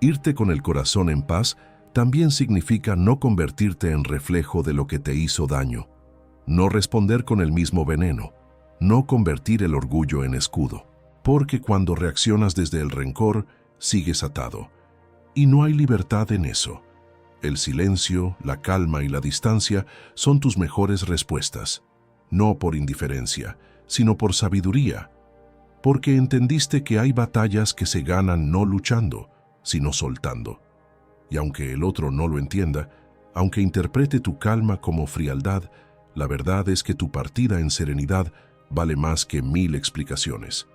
Irte con el corazón en paz también significa no convertirte en reflejo de lo que te hizo daño, no responder con el mismo veneno, no convertir el orgullo en escudo, porque cuando reaccionas desde el rencor, sigues atado. Y no hay libertad en eso. El silencio, la calma y la distancia son tus mejores respuestas, no por indiferencia, sino por sabiduría, porque entendiste que hay batallas que se ganan no luchando, sino soltando. Y aunque el otro no lo entienda, aunque interprete tu calma como frialdad, la verdad es que tu partida en serenidad vale más que 1000 explicaciones.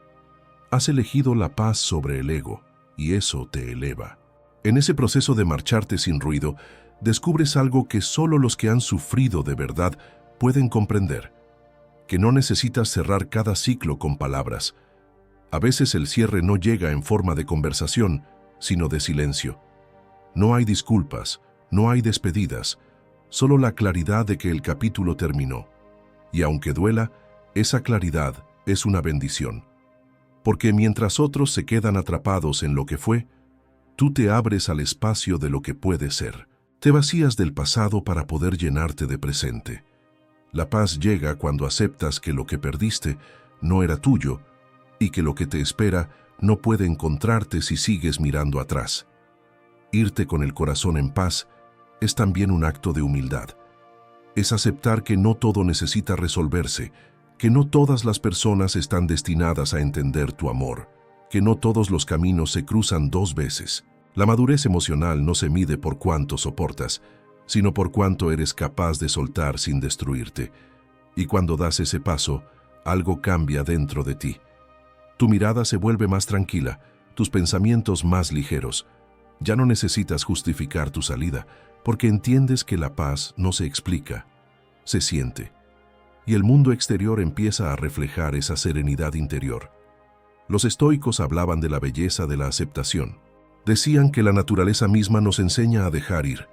Has elegido la paz sobre el ego, y eso te eleva. En ese proceso de marcharte sin ruido, descubres algo que solo los que han sufrido de verdad pueden comprender, que no necesitas cerrar cada ciclo con palabras. A veces el cierre no llega en forma de conversación, sino de silencio. No hay disculpas, no hay despedidas, solo la claridad de que el capítulo terminó. Y aunque duela, esa claridad es una bendición. Porque mientras otros se quedan atrapados en lo que fue, tú te abres al espacio de lo que puede ser. Te vacías del pasado para poder llenarte de presente. La paz llega cuando aceptas que lo que perdiste no era tuyo y que lo que te espera no puede encontrarte si sigues mirando atrás. Irte con el corazón en paz es también un acto de humildad. Es aceptar que no todo necesita resolverse, que no todas las personas están destinadas a entender tu amor, que no todos los caminos se cruzan 2 veces. La madurez emocional no se mide por cuánto soportas, sino por cuánto eres capaz de soltar sin destruirte. Y cuando das ese paso, algo cambia dentro de ti. Tu mirada se vuelve más tranquila, tus pensamientos más ligeros. Ya no necesitas justificar tu salida, porque entiendes que la paz no se explica, se siente. Y el mundo exterior empieza a reflejar esa serenidad interior. Los estoicos hablaban de la belleza de la aceptación. Decían que la naturaleza misma nos enseña a dejar ir.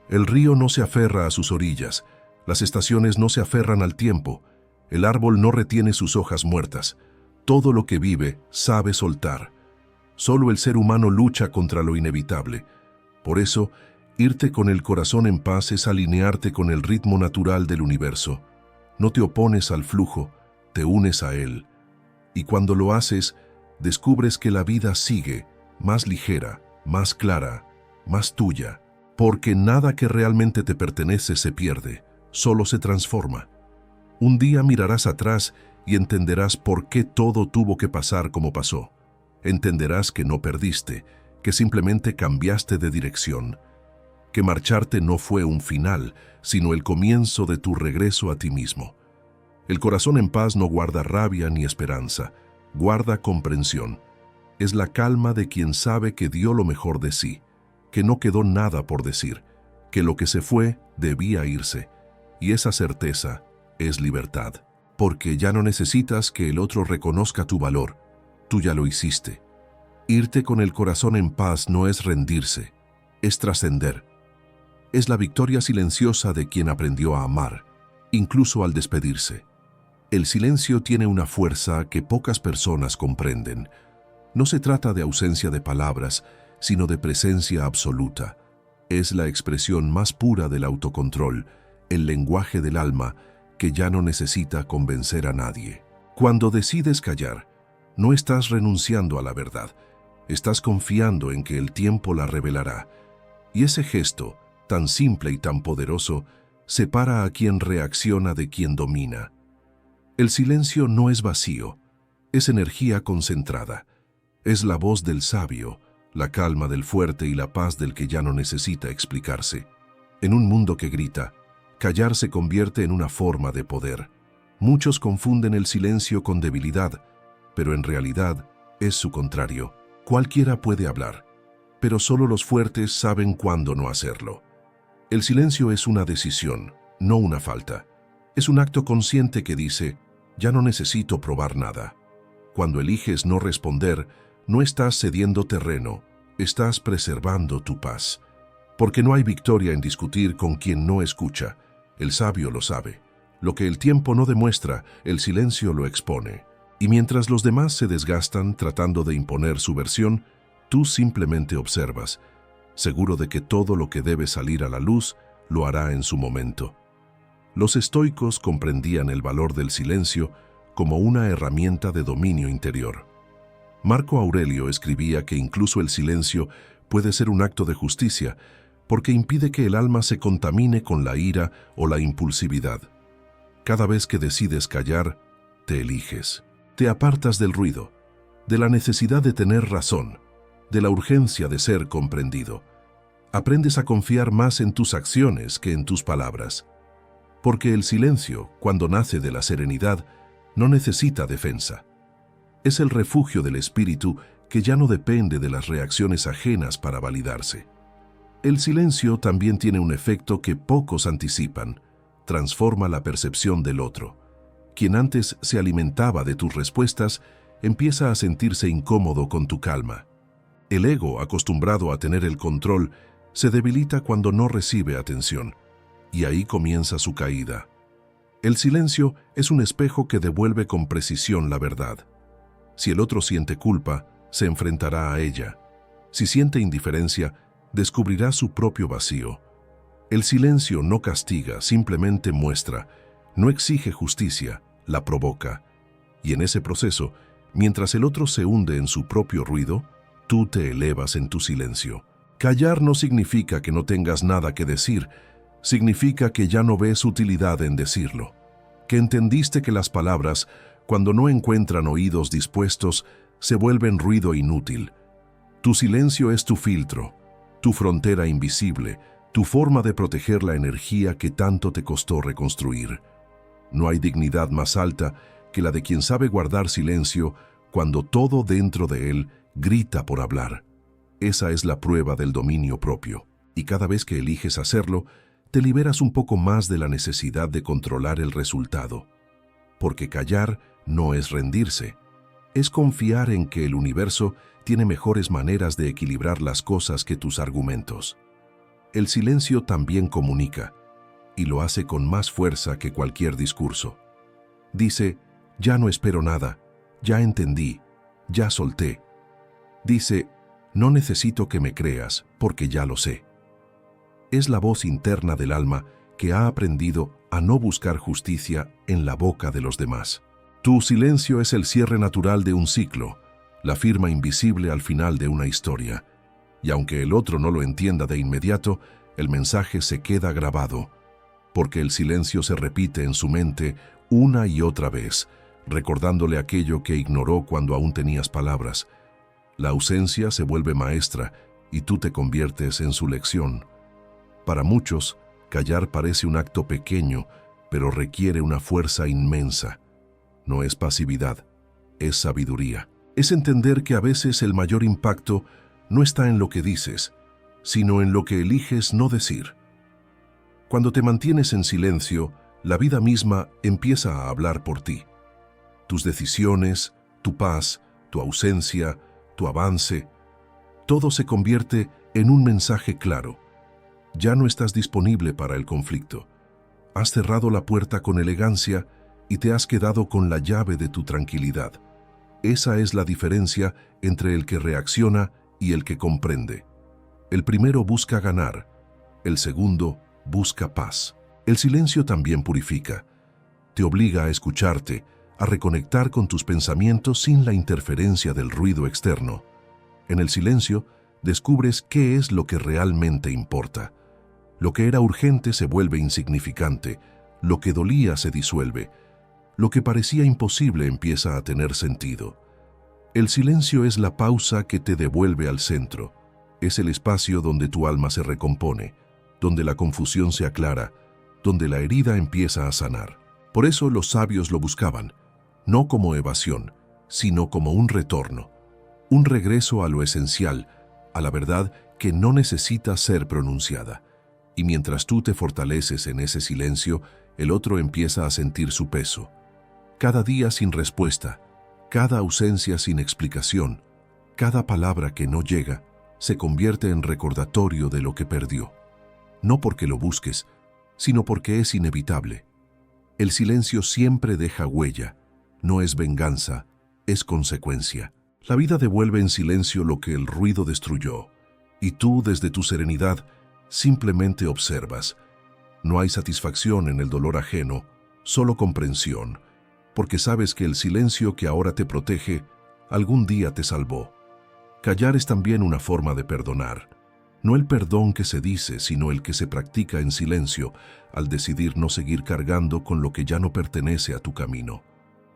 El río no se aferra a sus orillas, las estaciones no se aferran al tiempo, el árbol no retiene sus hojas muertas. Todo lo que vive sabe soltar. Solo el ser humano lucha contra lo inevitable. Por eso, irte con el corazón en paz es alinearte con el ritmo natural del universo. No te opones al flujo, te unes a él. Y cuando lo haces, descubres que la vida sigue, más ligera, más clara, más tuya. Porque nada que realmente te pertenece se pierde, solo se transforma. Un día mirarás atrás y entenderás por qué todo tuvo que pasar como pasó. entenderás que no perdiste, que simplemente cambiaste de dirección, que marcharte no fue un final, sino el comienzo de tu regreso a ti mismo. El corazón en paz no guarda rabia ni esperanza, guarda comprensión. Es la calma de quien sabe que dio lo mejor de sí, que no quedó nada por decir, que lo que se fue debía irse, y esa certeza es libertad, porque ya no necesitas que el otro reconozca tu valor, tú ya lo hiciste. Irte con el corazón en paz no es rendirse, es trascender. Es la victoria silenciosa de quien aprendió a amar, incluso al despedirse. El silencio tiene una fuerza que pocas personas comprenden. No se trata de ausencia de palabras, sino de presencia absoluta. Es la expresión más pura del autocontrol, el lenguaje del alma que ya no necesita convencer a nadie. Cuando decides callar, no estás renunciando a la verdad, estás confiando en que el tiempo la revelará. Y ese gesto, tan simple y tan poderoso, separa a quien reacciona de quien domina. El silencio no es vacío, es energía concentrada. Es la voz del sabio, la calma del fuerte y la paz del que ya no necesita explicarse. En un mundo que grita, callar se convierte en una forma de poder. Muchos confunden el silencio con debilidad, pero en realidad es su contrario. Cualquiera puede hablar, pero solo los fuertes saben cuándo no hacerlo. El silencio es una decisión, no una falta. Es un acto consciente que dice, ya no necesito probar nada. Cuando eliges no responder, no estás cediendo terreno, estás preservando tu paz. Porque no hay victoria en discutir con quien no escucha. El sabio lo sabe. Lo que el tiempo no demuestra, el silencio lo expone. Y mientras los demás se desgastan tratando de imponer su versión, tú simplemente observas, seguro de que todo lo que debe salir a la luz lo hará en su momento. Los estoicos comprendían el valor del silencio como una herramienta de dominio interior. Marco Aurelio escribía que incluso el silencio puede ser un acto de justicia, porque impide que el alma se contamine con la ira o la impulsividad. Cada vez que decides callar, te eliges. Te apartas del ruido, de la necesidad de tener razón, de la urgencia de ser comprendido. Aprendes a confiar más en tus acciones que en tus palabras. Porque el silencio, cuando nace de la serenidad, no necesita defensa. Es el refugio del espíritu que ya no depende de las reacciones ajenas para validarse. El silencio también tiene un efecto que pocos anticipan. Transforma la percepción del otro. Quien antes se alimentaba de tus respuestas, empieza a sentirse incómodo con tu calma. El ego, acostumbrado a tener el control, se debilita cuando no recibe atención, y ahí comienza su caída. El silencio es un espejo que devuelve con precisión la verdad. Si el otro siente culpa, se enfrentará a ella. Si siente indiferencia, descubrirá su propio vacío. El silencio no castiga, simplemente muestra. No exige justicia, la provoca. Y en ese proceso, mientras el otro se hunde en su propio ruido, tú te elevas en tu silencio. Callar no significa que no tengas nada que decir, significa que ya no ves utilidad en decirlo. Que entendiste que las palabras, cuando no encuentran oídos dispuestos, se vuelven ruido inútil. Tu silencio es tu filtro, tu frontera invisible, tu forma de proteger la energía que tanto te costó reconstruir. No hay dignidad más alta que la de quien sabe guardar silencio cuando todo dentro de él grita por hablar. Esa es la prueba del dominio propio, y cada vez que eliges hacerlo, te liberas un poco más de la necesidad de controlar el resultado. Porque callar no es rendirse, es confiar en que el universo tiene mejores maneras de equilibrar las cosas que tus argumentos. El silencio también comunica, y lo hace con más fuerza que cualquier discurso. Dice, ya no espero nada, ya entendí, ya solté. Dice, no necesito que me creas, porque ya lo sé. Es la voz interna del alma que ha aprendido a no buscar justicia en la boca de los demás. Tu silencio es el cierre natural de un ciclo, la firma invisible al final de una historia. Y aunque el otro no lo entienda de inmediato, el mensaje se queda grabado, porque el silencio se repite en su mente una y otra vez, recordándole aquello que ignoró cuando aún tenías palabras. La ausencia se vuelve maestra y tú te conviertes en su lección. Para muchos, callar parece un acto pequeño, pero requiere una fuerza inmensa. No es pasividad, es sabiduría. Es entender que a veces el mayor impacto no está en lo que dices, sino en lo que eliges no decir. Cuando te mantienes en silencio, la vida misma empieza a hablar por ti. Tus decisiones, tu paz, tu ausencia, tu avance, todo se convierte en un mensaje claro. Ya no estás disponible para el conflicto. Has cerrado la puerta con elegancia y te has quedado con la llave de tu tranquilidad. Esa es la diferencia entre el que reacciona y el que comprende. El primero busca ganar, el segundo busca paz. El silencio también purifica. Te obliga a escucharte, a reconectar con tus pensamientos sin la interferencia del ruido externo. En el silencio, descubres qué es lo que realmente importa. Lo que era urgente se vuelve insignificante, lo que dolía se disuelve, lo que parecía imposible empieza a tener sentido. El silencio es la pausa que te devuelve al centro. Es el espacio donde tu alma se recompone, donde la confusión se aclara, donde la herida empieza a sanar. Por eso los sabios lo buscaban, no como evasión, sino como un retorno, un regreso a lo esencial, a la verdad que no necesita ser pronunciada. Y mientras tú te fortaleces en ese silencio, el otro empieza a sentir su peso. Cada día sin respuesta, cada ausencia sin explicación, cada palabra que no llega, se convierte en recordatorio de lo que perdió. No porque lo busques, sino porque es inevitable. El silencio siempre deja huella, no es venganza, es consecuencia. La vida devuelve en silencio lo que el ruido destruyó, y tú desde tu serenidad simplemente observas. No hay satisfacción en el dolor ajeno, solo comprensión, porque sabes que el silencio que ahora te protege, algún día te salvó. Callar es también una forma de perdonar. No el perdón que se dice, sino el que se practica en silencio, al decidir no seguir cargando con lo que ya no pertenece a tu camino.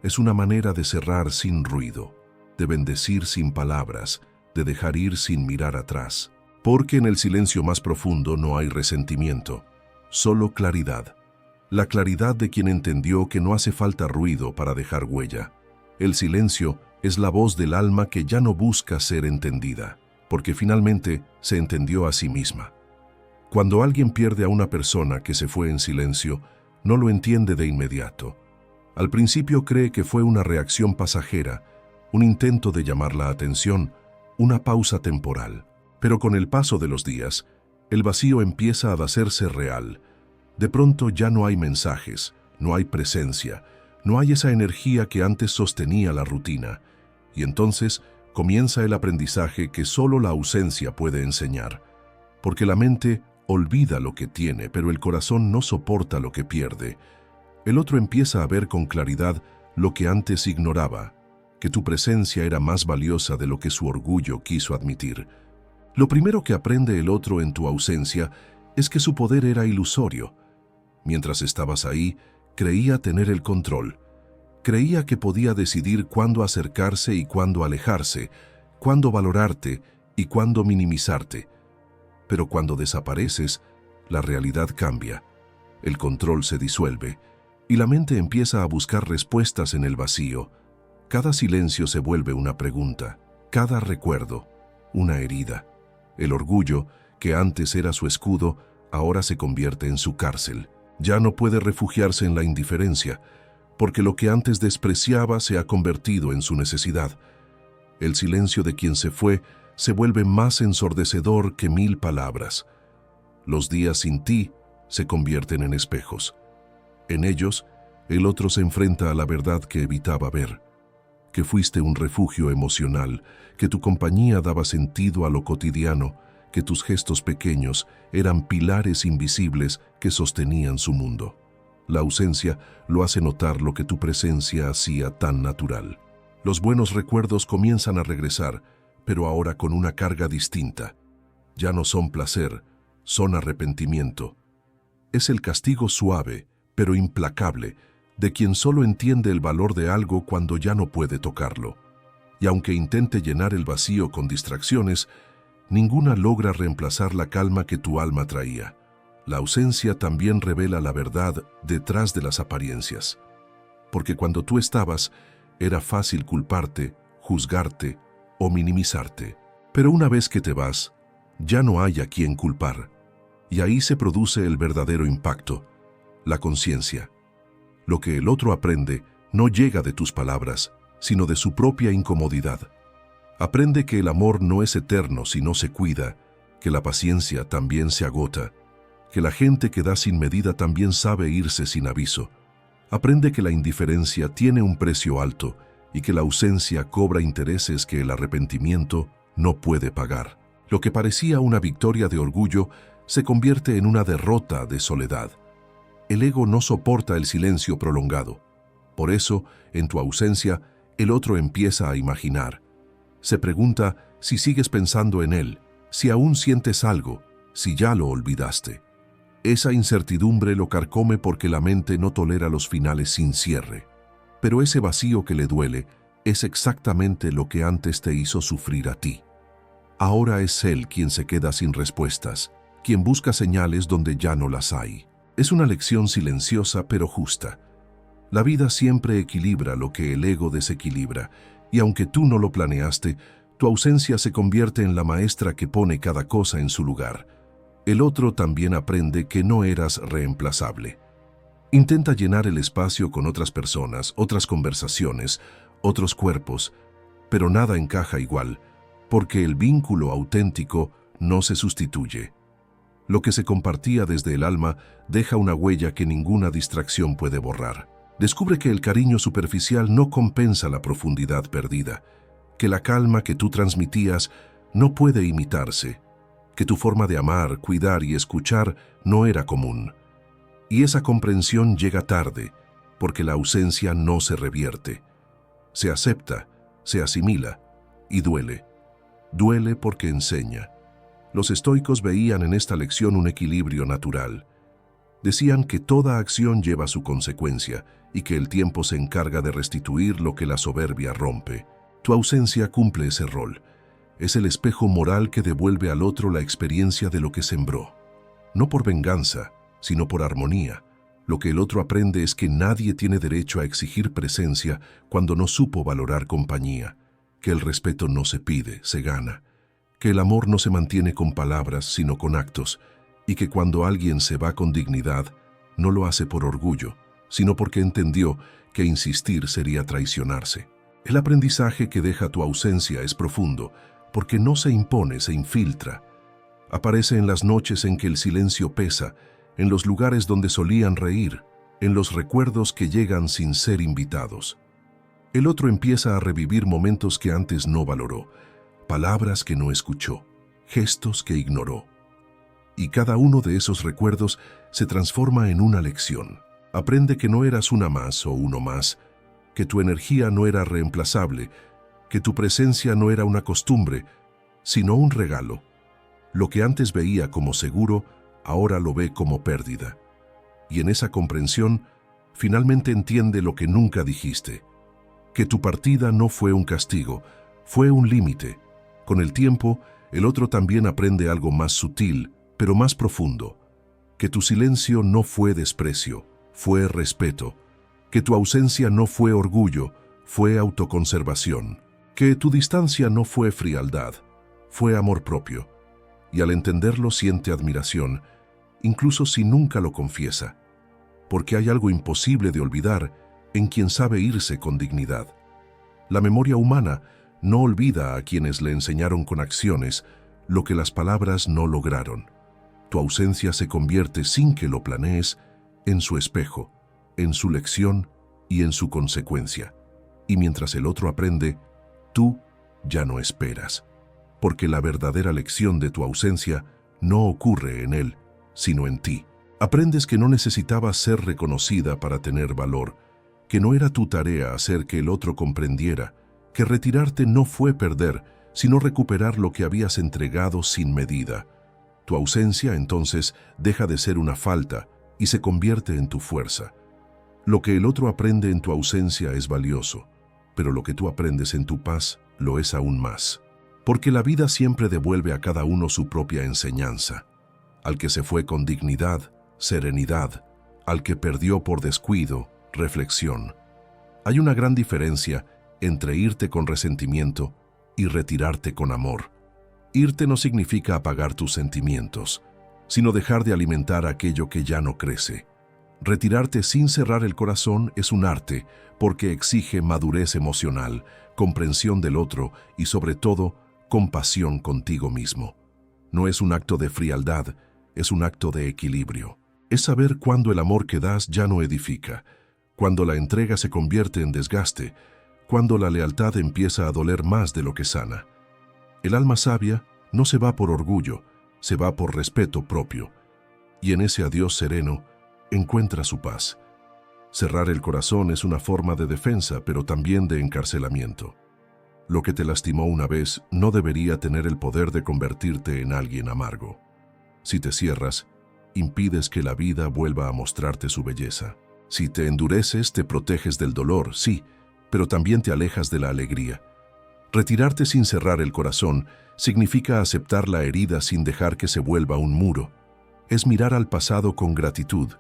Es una manera de cerrar sin ruido, de bendecir sin palabras, de dejar ir sin mirar atrás. Porque en el silencio más profundo no hay resentimiento, solo claridad. La claridad de quien entendió que no hace falta ruido para dejar huella. El silencio es la voz del alma que ya no busca ser entendida, porque finalmente se entendió a sí misma. Cuando alguien pierde a una persona que se fue en silencio, no lo entiende de inmediato. Al principio cree que fue una reacción pasajera, un intento de llamar la atención, una pausa temporal. Pero con el paso de los días, el vacío empieza a hacerse real. De pronto ya no hay mensajes, no hay presencia, no hay esa energía que antes sostenía la rutina. Y entonces comienza el aprendizaje que solo la ausencia puede enseñar. Porque la mente olvida lo que tiene, pero el corazón no soporta lo que pierde. El otro empieza a ver con claridad lo que antes ignoraba, que tu presencia era más valiosa de lo que su orgullo quiso admitir. Lo primero que aprende el otro en tu ausencia es que su poder era ilusorio. Mientras estabas ahí, creía tener el control. Creía que podía decidir cuándo acercarse y cuándo alejarse, cuándo valorarte y cuándo minimizarte. Pero cuando desapareces, la realidad cambia. El control se disuelve y la mente empieza a buscar respuestas en el vacío. Cada silencio se vuelve una pregunta, cada recuerdo, una herida. El orgullo, que antes era su escudo, ahora se convierte en su cárcel. Ya no puede refugiarse en la indiferencia, porque lo que antes despreciaba se ha convertido en su necesidad. El silencio de quien se fue se vuelve más ensordecedor que 1000 palabras. Los días sin ti se convierten en espejos. En ellos, el otro se enfrenta a la verdad que evitaba ver. Que fuiste un refugio emocional, que tu compañía daba sentido a lo cotidiano, que tus gestos pequeños eran pilares invisibles que sostenían su mundo. La ausencia lo hace notar lo que tu presencia hacía tan natural. Los buenos recuerdos comienzan a regresar, pero ahora con una carga distinta. Ya no son placer, son arrepentimiento. Es el castigo suave, pero implacable, de quien solo entiende el valor de algo cuando ya no puede tocarlo. y aunque intente llenar el vacío con distracciones, ninguna logra reemplazar la calma que tu alma traía. La ausencia también revela la verdad detrás de las apariencias. Porque cuando tú estabas, era fácil culparte, juzgarte o minimizarte. Pero una vez que te vas, ya no hay a quien culpar. Y ahí se produce el verdadero impacto, la conciencia. Lo que el otro aprende no llega de tus palabras, sino de su propia incomodidad. Aprende que el amor no es eterno si no se cuida, que la paciencia también se agota, que la gente que da sin medida también sabe irse sin aviso. Aprende que la indiferencia tiene un precio alto y que la ausencia cobra intereses que el arrepentimiento no puede pagar. Lo que parecía una victoria de orgullo se convierte en una derrota de soledad. El ego no soporta el silencio prolongado. Por eso, en tu ausencia, el otro empieza a imaginar. Se pregunta si sigues pensando en él, si aún sientes algo, si ya lo olvidaste. Esa incertidumbre lo carcome porque la mente no tolera los finales sin cierre. Pero ese vacío que le duele es exactamente lo que antes te hizo sufrir a ti. Ahora es él quien se queda sin respuestas, quien busca señales donde ya no las hay. Es una lección silenciosa pero justa. La vida siempre equilibra lo que el ego desequilibra, y aunque tú no lo planeaste, tu ausencia se convierte en la maestra que pone cada cosa en su lugar. El otro también aprende que no eras reemplazable. Intenta llenar el espacio con otras personas, otras conversaciones, otros cuerpos, pero nada encaja igual, porque el vínculo auténtico no se sustituye. Lo que se compartía desde el alma deja una huella que ninguna distracción puede borrar. Descubre que el cariño superficial no compensa la profundidad perdida, que la calma que tú transmitías no puede imitarse, que tu forma de amar, cuidar y escuchar no era común. Y esa comprensión llega tarde, porque la ausencia no se revierte. Se acepta, se asimila y duele. Duele porque enseña. Los estoicos veían en esta lección un equilibrio natural. Decían que toda acción lleva su consecuencia y que el tiempo se encarga de restituir lo que la soberbia rompe. Tu ausencia cumple ese rol. Es el espejo moral que devuelve al otro la experiencia de lo que sembró. No por venganza, sino por armonía. Lo que el otro aprende es que nadie tiene derecho a exigir presencia cuando no supo valorar compañía, que el respeto no se pide, se gana, que el amor no se mantiene con palabras, sino con actos, y que cuando alguien se va con dignidad, no lo hace por orgullo, sino porque entendió que insistir sería traicionarse. El aprendizaje que deja tu ausencia es profundo, porque no se impone, se infiltra. Aparece en las noches en que el silencio pesa, en los lugares donde solían reír, en los recuerdos que llegan sin ser invitados. El otro empieza a revivir momentos que antes no valoró, palabras que no escuchó, gestos que ignoró. Y cada uno de esos recuerdos se transforma en una lección. Aprende que no eras una más o uno más, que tu energía no era reemplazable, que tu presencia no era una costumbre, sino un regalo. Lo que antes veía como seguro, ahora lo ve como pérdida. Y en esa comprensión, finalmente entiende lo que nunca dijiste, que tu partida no fue un castigo, fue un límite. Con el tiempo, el otro también aprende algo más sutil, pero más profundo, que tu silencio no fue desprecio, fue respeto, que tu ausencia no fue orgullo, fue autoconservación, que tu distancia no fue frialdad, fue amor propio. Y al entenderlo siente admiración, incluso si nunca lo confiesa, porque hay algo imposible de olvidar en quien sabe irse con dignidad. La memoria humana no olvida a quienes le enseñaron con acciones lo que las palabras no lograron. Tu ausencia se convierte, sin que lo planees, en su espejo, en su lección y en su consecuencia. Y mientras el otro aprende, tú ya no esperas, porque la verdadera lección de tu ausencia no ocurre en él, sino en ti. Aprendes que no necesitabas ser reconocida para tener valor, que no era tu tarea hacer que el otro comprendiera, que retirarte no fue perder, sino recuperar lo que habías entregado sin medida. Tu ausencia, entonces, deja de ser una falta y se convierte en tu fuerza. Lo que el otro aprende en tu ausencia es valioso, pero lo que tú aprendes en tu paz lo es aún más. Porque la vida siempre devuelve a cada uno su propia enseñanza. Al que se fue con dignidad, serenidad; al que perdió por descuido, reflexión. Hay una gran diferencia entre irte con resentimiento y retirarte con amor. Irte no significa apagar tus sentimientos, sino dejar de alimentar aquello que ya no crece. Retirarte sin cerrar el corazón es un arte, porque exige madurez emocional, comprensión del otro y, sobre todo, compasión contigo mismo. No es un acto de frialdad, es un acto de equilibrio. Es saber cuándo el amor que das ya no edifica, cuando la entrega se convierte en desgaste, cuando la lealtad empieza a doler más de lo que sana. El alma sabia no se va por orgullo, se va por respeto propio, y en ese adiós sereno encuentra su paz. Cerrar el corazón es una forma de defensa, pero también de encarcelamiento. Lo que te lastimó una vez no debería tener el poder de convertirte en alguien amargo. Si te cierras, impides que la vida vuelva a mostrarte su belleza. Si te endureces, te proteges del dolor, sí, pero también te alejas de la alegría. Retirarte sin cerrar el corazón significa aceptar la herida sin dejar que se vuelva un muro. Es mirar al pasado con gratitud,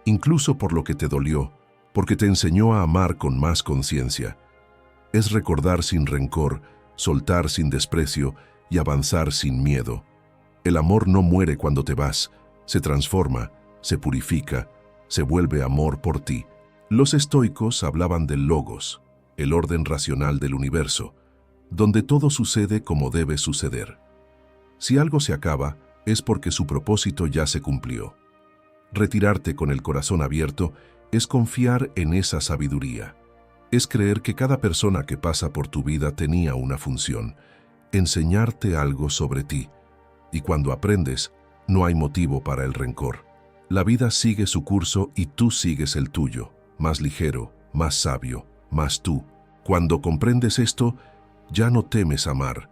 incluso por lo que te dolió, porque te enseñó a amar con más conciencia. Es recordar sin rencor, soltar sin desprecio y avanzar sin miedo. El amor no muere cuando te vas, se transforma, se purifica, se vuelve amor por ti. Los estoicos hablaban del logos, el orden racional del universo, donde todo sucede como debe suceder. Si algo se acaba, es porque su propósito ya se cumplió. Retirarte con el corazón abierto es confiar en esa sabiduría. Es creer que cada persona que pasa por tu vida tenía una función, enseñarte algo sobre ti. Y cuando aprendes, no hay motivo para el rencor. La vida sigue su curso y tú sigues el tuyo, más ligero, más sabio, más tú. Cuando comprendes esto, ya no temes amar,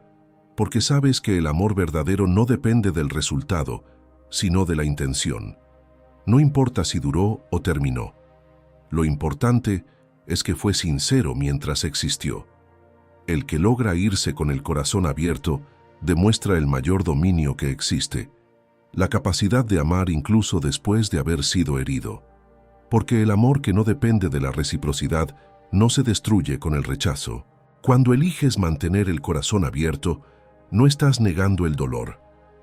porque sabes que el amor verdadero no depende del resultado, sino de la intención. No importa si duró o terminó. Lo importante es que fue sincero mientras existió. El que logra irse con el corazón abierto demuestra el mayor dominio que existe, la capacidad de amar incluso después de haber sido herido. Porque el amor que no depende de la reciprocidad no se destruye con el rechazo. Cuando eliges mantener el corazón abierto, no estás negando el dolor,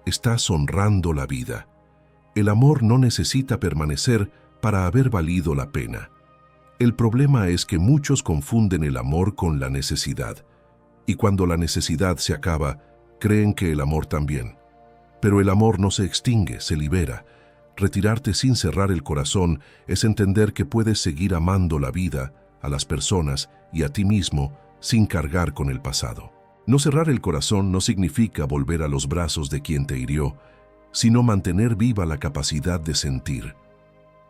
estás honrando la vida. El amor no necesita permanecer para haber valido la pena. El problema es que muchos confunden el amor con la necesidad, y cuando la necesidad se acaba, creen que el amor también. Pero el amor no se extingue, se libera. Retirarte sin cerrar el corazón es entender que puedes seguir amando la vida, a las personas y a ti mismo sin cargar con el pasado. No cerrar el corazón no significa volver a los brazos de quien te hirió, sino mantener viva la capacidad de sentir.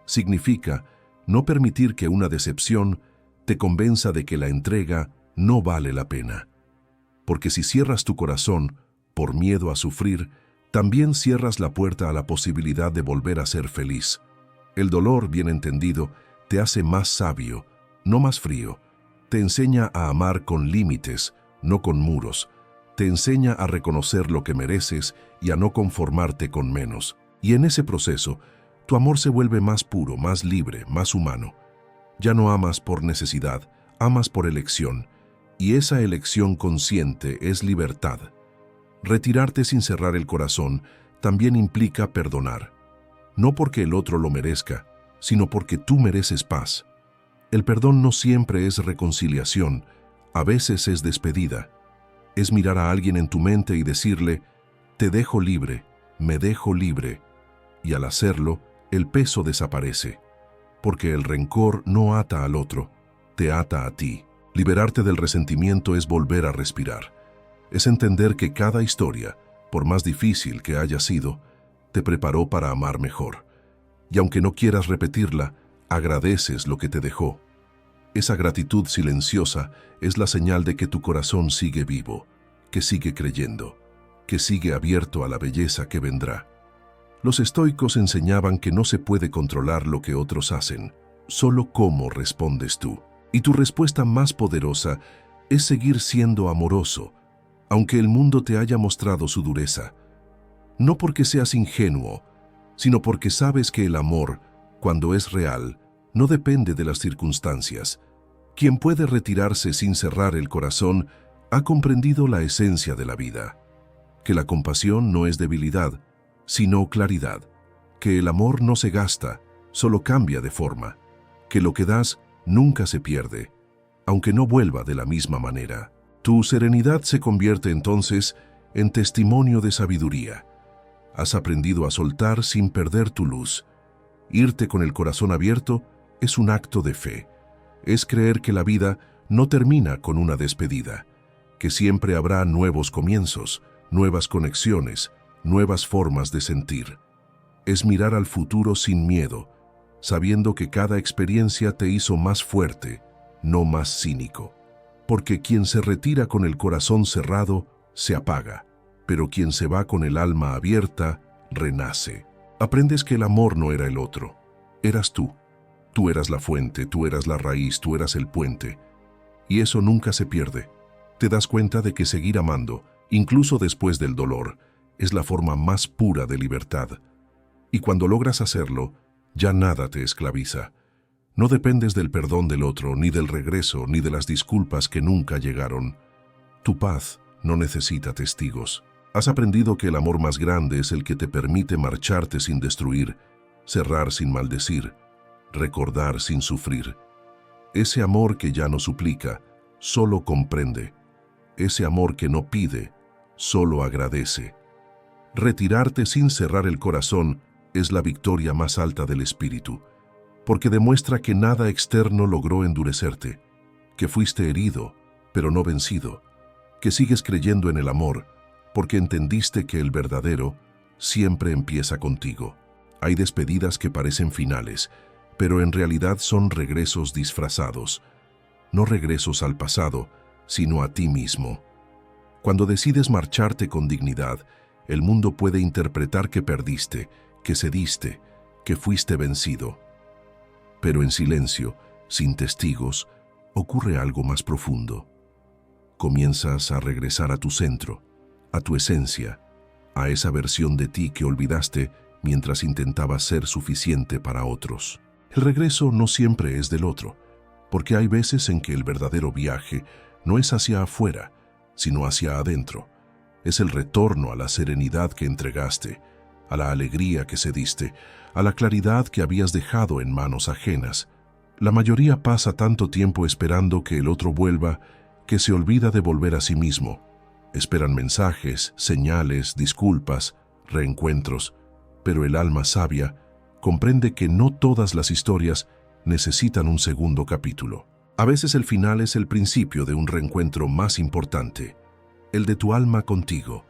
Significa no permitir que una decepción te convenza de que la entrega no vale la pena. Porque si cierras tu corazón por miedo a sufrir, también cierras la puerta a la posibilidad de volver a ser feliz. El dolor, bien entendido, te hace más sabio, no más frío. Te enseña a amar con límites, no con muros. Te enseña a reconocer lo que mereces y a no conformarte con menos. Y en ese proceso, tu amor se vuelve más puro, más libre, más humano. Ya no amas por necesidad, amas por elección. Y esa elección consciente es libertad. Retirarte sin cerrar el corazón también implica perdonar. No porque el otro lo merezca, sino porque tú mereces paz. El perdón no siempre es reconciliación, a veces es despedida. Es mirar a alguien en tu mente y decirle, te dejo libre, me dejo libre. Y al hacerlo, el peso desaparece. Porque el rencor no ata al otro, te ata a ti. Liberarte del resentimiento es volver a respirar. Es entender que cada historia, por más difícil que haya sido, te preparó para amar mejor. Y aunque no quieras repetirla, agradeces lo que te dejó. Esa gratitud silenciosa es la señal de que tu corazón sigue vivo, que sigue creyendo, que sigue abierto a la belleza que vendrá. Los estoicos enseñaban que no se puede controlar lo que otros hacen, solo cómo respondes tú. Y tu respuesta más poderosa es seguir siendo amoroso, aunque el mundo te haya mostrado su dureza. No porque seas ingenuo, sino porque sabes que el amor, cuando es real, no depende de las circunstancias. Quien puede retirarse sin cerrar el corazón ha comprendido la esencia de la vida, que la compasión no es debilidad, sino claridad, que el amor no se gasta, solo cambia de forma, que lo que das nunca se pierde, aunque no vuelva de la misma manera. Tu serenidad se convierte entonces en testimonio de sabiduría. Has aprendido a soltar sin perder tu luz. Irte con el corazón abierto es un acto de fe. Es creer que la vida no termina con una despedida, que siempre habrá nuevos comienzos, nuevas conexiones, nuevas formas de sentir. Es mirar al futuro sin miedo, sabiendo que cada experiencia te hizo más fuerte, no más cínico. Porque quien se retira con el corazón cerrado se apaga, pero quien se va con el alma abierta renace. Aprendes que el amor no era el otro, eras tú. Tú eras la fuente, tú eras la raíz, tú eras el puente. Y eso nunca se pierde. Te das cuenta de que seguir amando, incluso después del dolor, es la forma más pura de libertad. Y cuando logras hacerlo, ya nada te esclaviza. No dependes del perdón del otro, ni del regreso, ni de las disculpas que nunca llegaron. Tu paz no necesita testigos. Has aprendido que el amor más grande es el que te permite marcharte sin destruir, cerrar sin maldecir, recordar sin sufrir. Ese amor que ya no suplica, solo comprende. Ese amor que no pide, solo agradece. Retirarte sin cerrar el corazón es la victoria más alta del espíritu, porque demuestra que nada externo logró endurecerte, que fuiste herido, pero no vencido, que sigues creyendo en el amor, porque entendiste que el verdadero siempre empieza contigo. Hay despedidas que parecen finales, pero en realidad son regresos disfrazados, no regresos al pasado, sino a ti mismo. Cuando decides marcharte con dignidad, el mundo puede interpretar que perdiste, que cediste, que fuiste vencido. Pero en silencio, sin testigos, ocurre algo más profundo. Comienzas a regresar a tu centro, a tu esencia, a esa versión de ti que olvidaste mientras intentabas ser suficiente para otros. El regreso no siempre es del otro, porque hay veces en que el verdadero viaje no es hacia afuera, sino hacia adentro. Es el retorno a la serenidad que entregaste, a la alegría que cediste, a la claridad que habías dejado en manos ajenas. La mayoría pasa tanto tiempo esperando que el otro vuelva que se olvida de volver a sí mismo. Esperan mensajes, señales, disculpas, reencuentros, pero el alma sabia comprende que no todas las historias necesitan un segundo capítulo. A veces el final es el principio de un reencuentro más importante, el de tu alma contigo,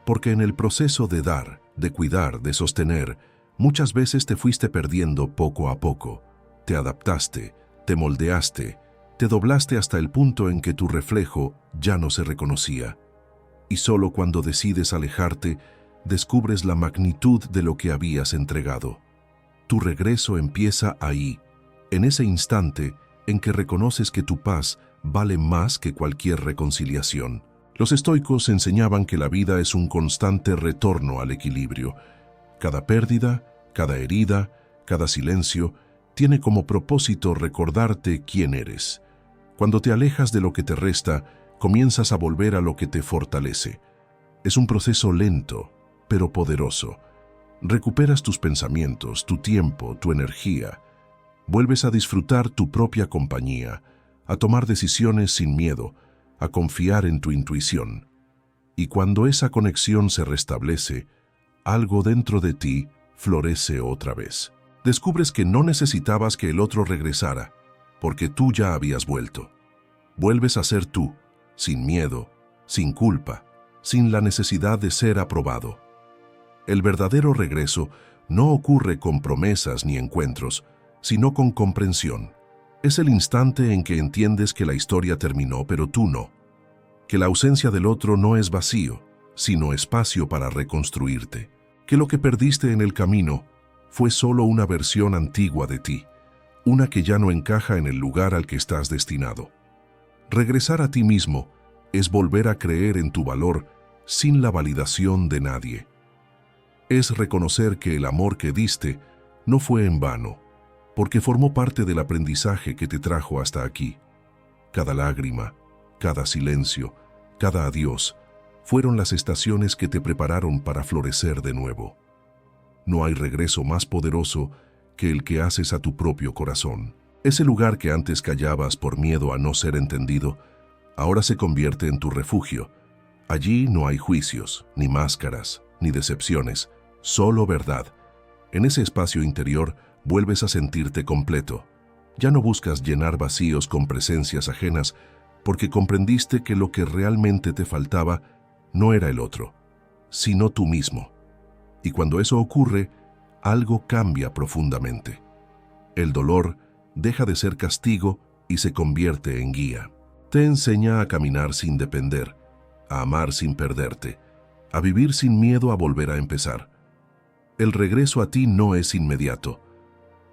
porque en el proceso de dar, de cuidar, de sostener, muchas veces te fuiste perdiendo poco a poco. Te adaptaste, te moldeaste, te doblaste hasta el punto en que tu reflejo ya no se reconocía. Y solo cuando decides alejarte, descubres la magnitud de lo que habías entregado. Tu regreso empieza ahí, en ese instante en que reconoces que tu paz vale más que cualquier reconciliación. Los estoicos enseñaban que la vida es un constante retorno al equilibrio. Cada pérdida, cada herida, cada silencio, tiene como propósito recordarte quién eres. Cuando te alejas de lo que te resta, comienzas a volver a lo que te fortalece. Es un proceso lento, pero poderoso. Recuperas tus pensamientos, tu tiempo, tu energía. Vuelves a disfrutar tu propia compañía, a tomar decisiones sin miedo, a confiar en tu intuición. Y cuando esa conexión se restablece, algo dentro de ti florece otra vez. Descubres que no necesitabas que el otro regresara, porque tú ya habías vuelto. Vuelves a ser tú, sin miedo, sin culpa, sin la necesidad de ser aprobado. El verdadero regreso no ocurre con promesas ni encuentros, sino con comprensión. Es el instante en que entiendes que la historia terminó, pero tú no. Que la ausencia del otro no es vacío, sino espacio para reconstruirte. Que lo que perdiste en el camino fue solo una versión antigua de ti, una que ya no encaja en el lugar al que estás destinado. Regresar a ti mismo es volver a creer en tu valor sin la validación de nadie. Es reconocer que el amor que diste no fue en vano, porque formó parte del aprendizaje que te trajo hasta aquí. Cada lágrima, cada silencio, cada adiós, fueron las estaciones que te prepararon para florecer de nuevo. No hay regreso más poderoso que el que haces a tu propio corazón. Ese lugar que antes callabas por miedo a no ser entendido, ahora se convierte en tu refugio. Allí no hay juicios, ni máscaras, ni decepciones, solo verdad. En ese espacio interior vuelves a sentirte completo. Ya no buscas llenar vacíos con presencias ajenas, porque comprendiste que lo que realmente te faltaba no era el otro, sino tú mismo. Y cuando eso ocurre, algo cambia profundamente. El dolor deja de ser castigo y se convierte en guía. Te enseña a caminar sin depender, a amar sin perderte, a vivir sin miedo a volver a empezar. El regreso a ti no es inmediato.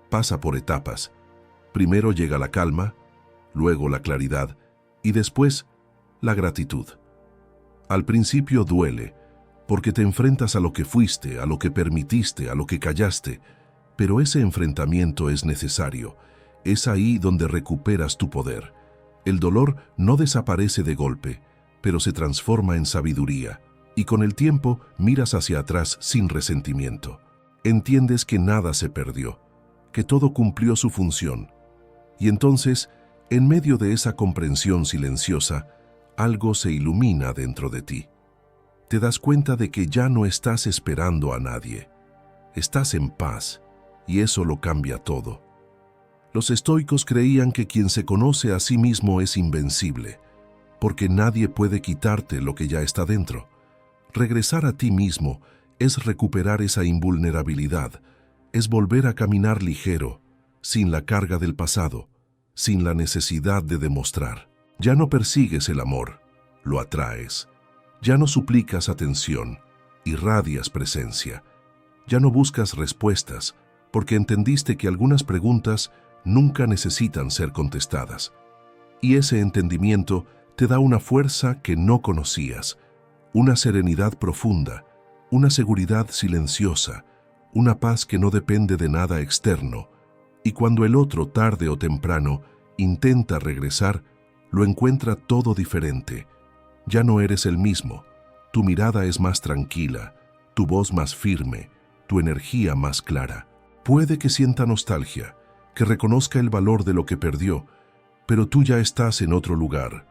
Pasa por etapas. Primero llega la calma, luego la claridad y después la gratitud. Al principio duele, porque te enfrentas a lo que fuiste, a lo que permitiste, a lo que callaste, pero ese enfrentamiento es necesario. Es ahí donde recuperas tu poder. El dolor no desaparece de golpe, pero se transforma en sabiduría, y con el tiempo miras hacia atrás sin resentimiento. Entiendes que nada se perdió, que todo cumplió su función. Y entonces, en medio de esa comprensión silenciosa, algo se ilumina dentro de ti. Te das cuenta de que ya no estás esperando a nadie. Estás en paz, y eso lo cambia todo. Los estoicos creían que quien se conoce a sí mismo es invencible, porque nadie puede quitarte lo que ya está dentro. Regresar a ti mismo es recuperar esa invulnerabilidad, es volver a caminar ligero, sin la carga del pasado, sin la necesidad de demostrar. Ya no persigues el amor, lo atraes. Ya no suplicas atención, irradias presencia. Ya no buscas respuestas, porque entendiste que algunas preguntas nunca necesitan ser contestadas. Y ese entendimiento te da una fuerza que no conocías, una serenidad profunda, una seguridad silenciosa, una paz que no depende de nada externo. Y cuando el otro, tarde o temprano, intenta regresar, lo encuentra todo diferente. Ya no eres el mismo. Tu mirada es más tranquila, tu voz más firme, tu energía más clara. Puede que sienta nostalgia, que reconozca el valor de lo que perdió, pero tú ya estás en otro lugar.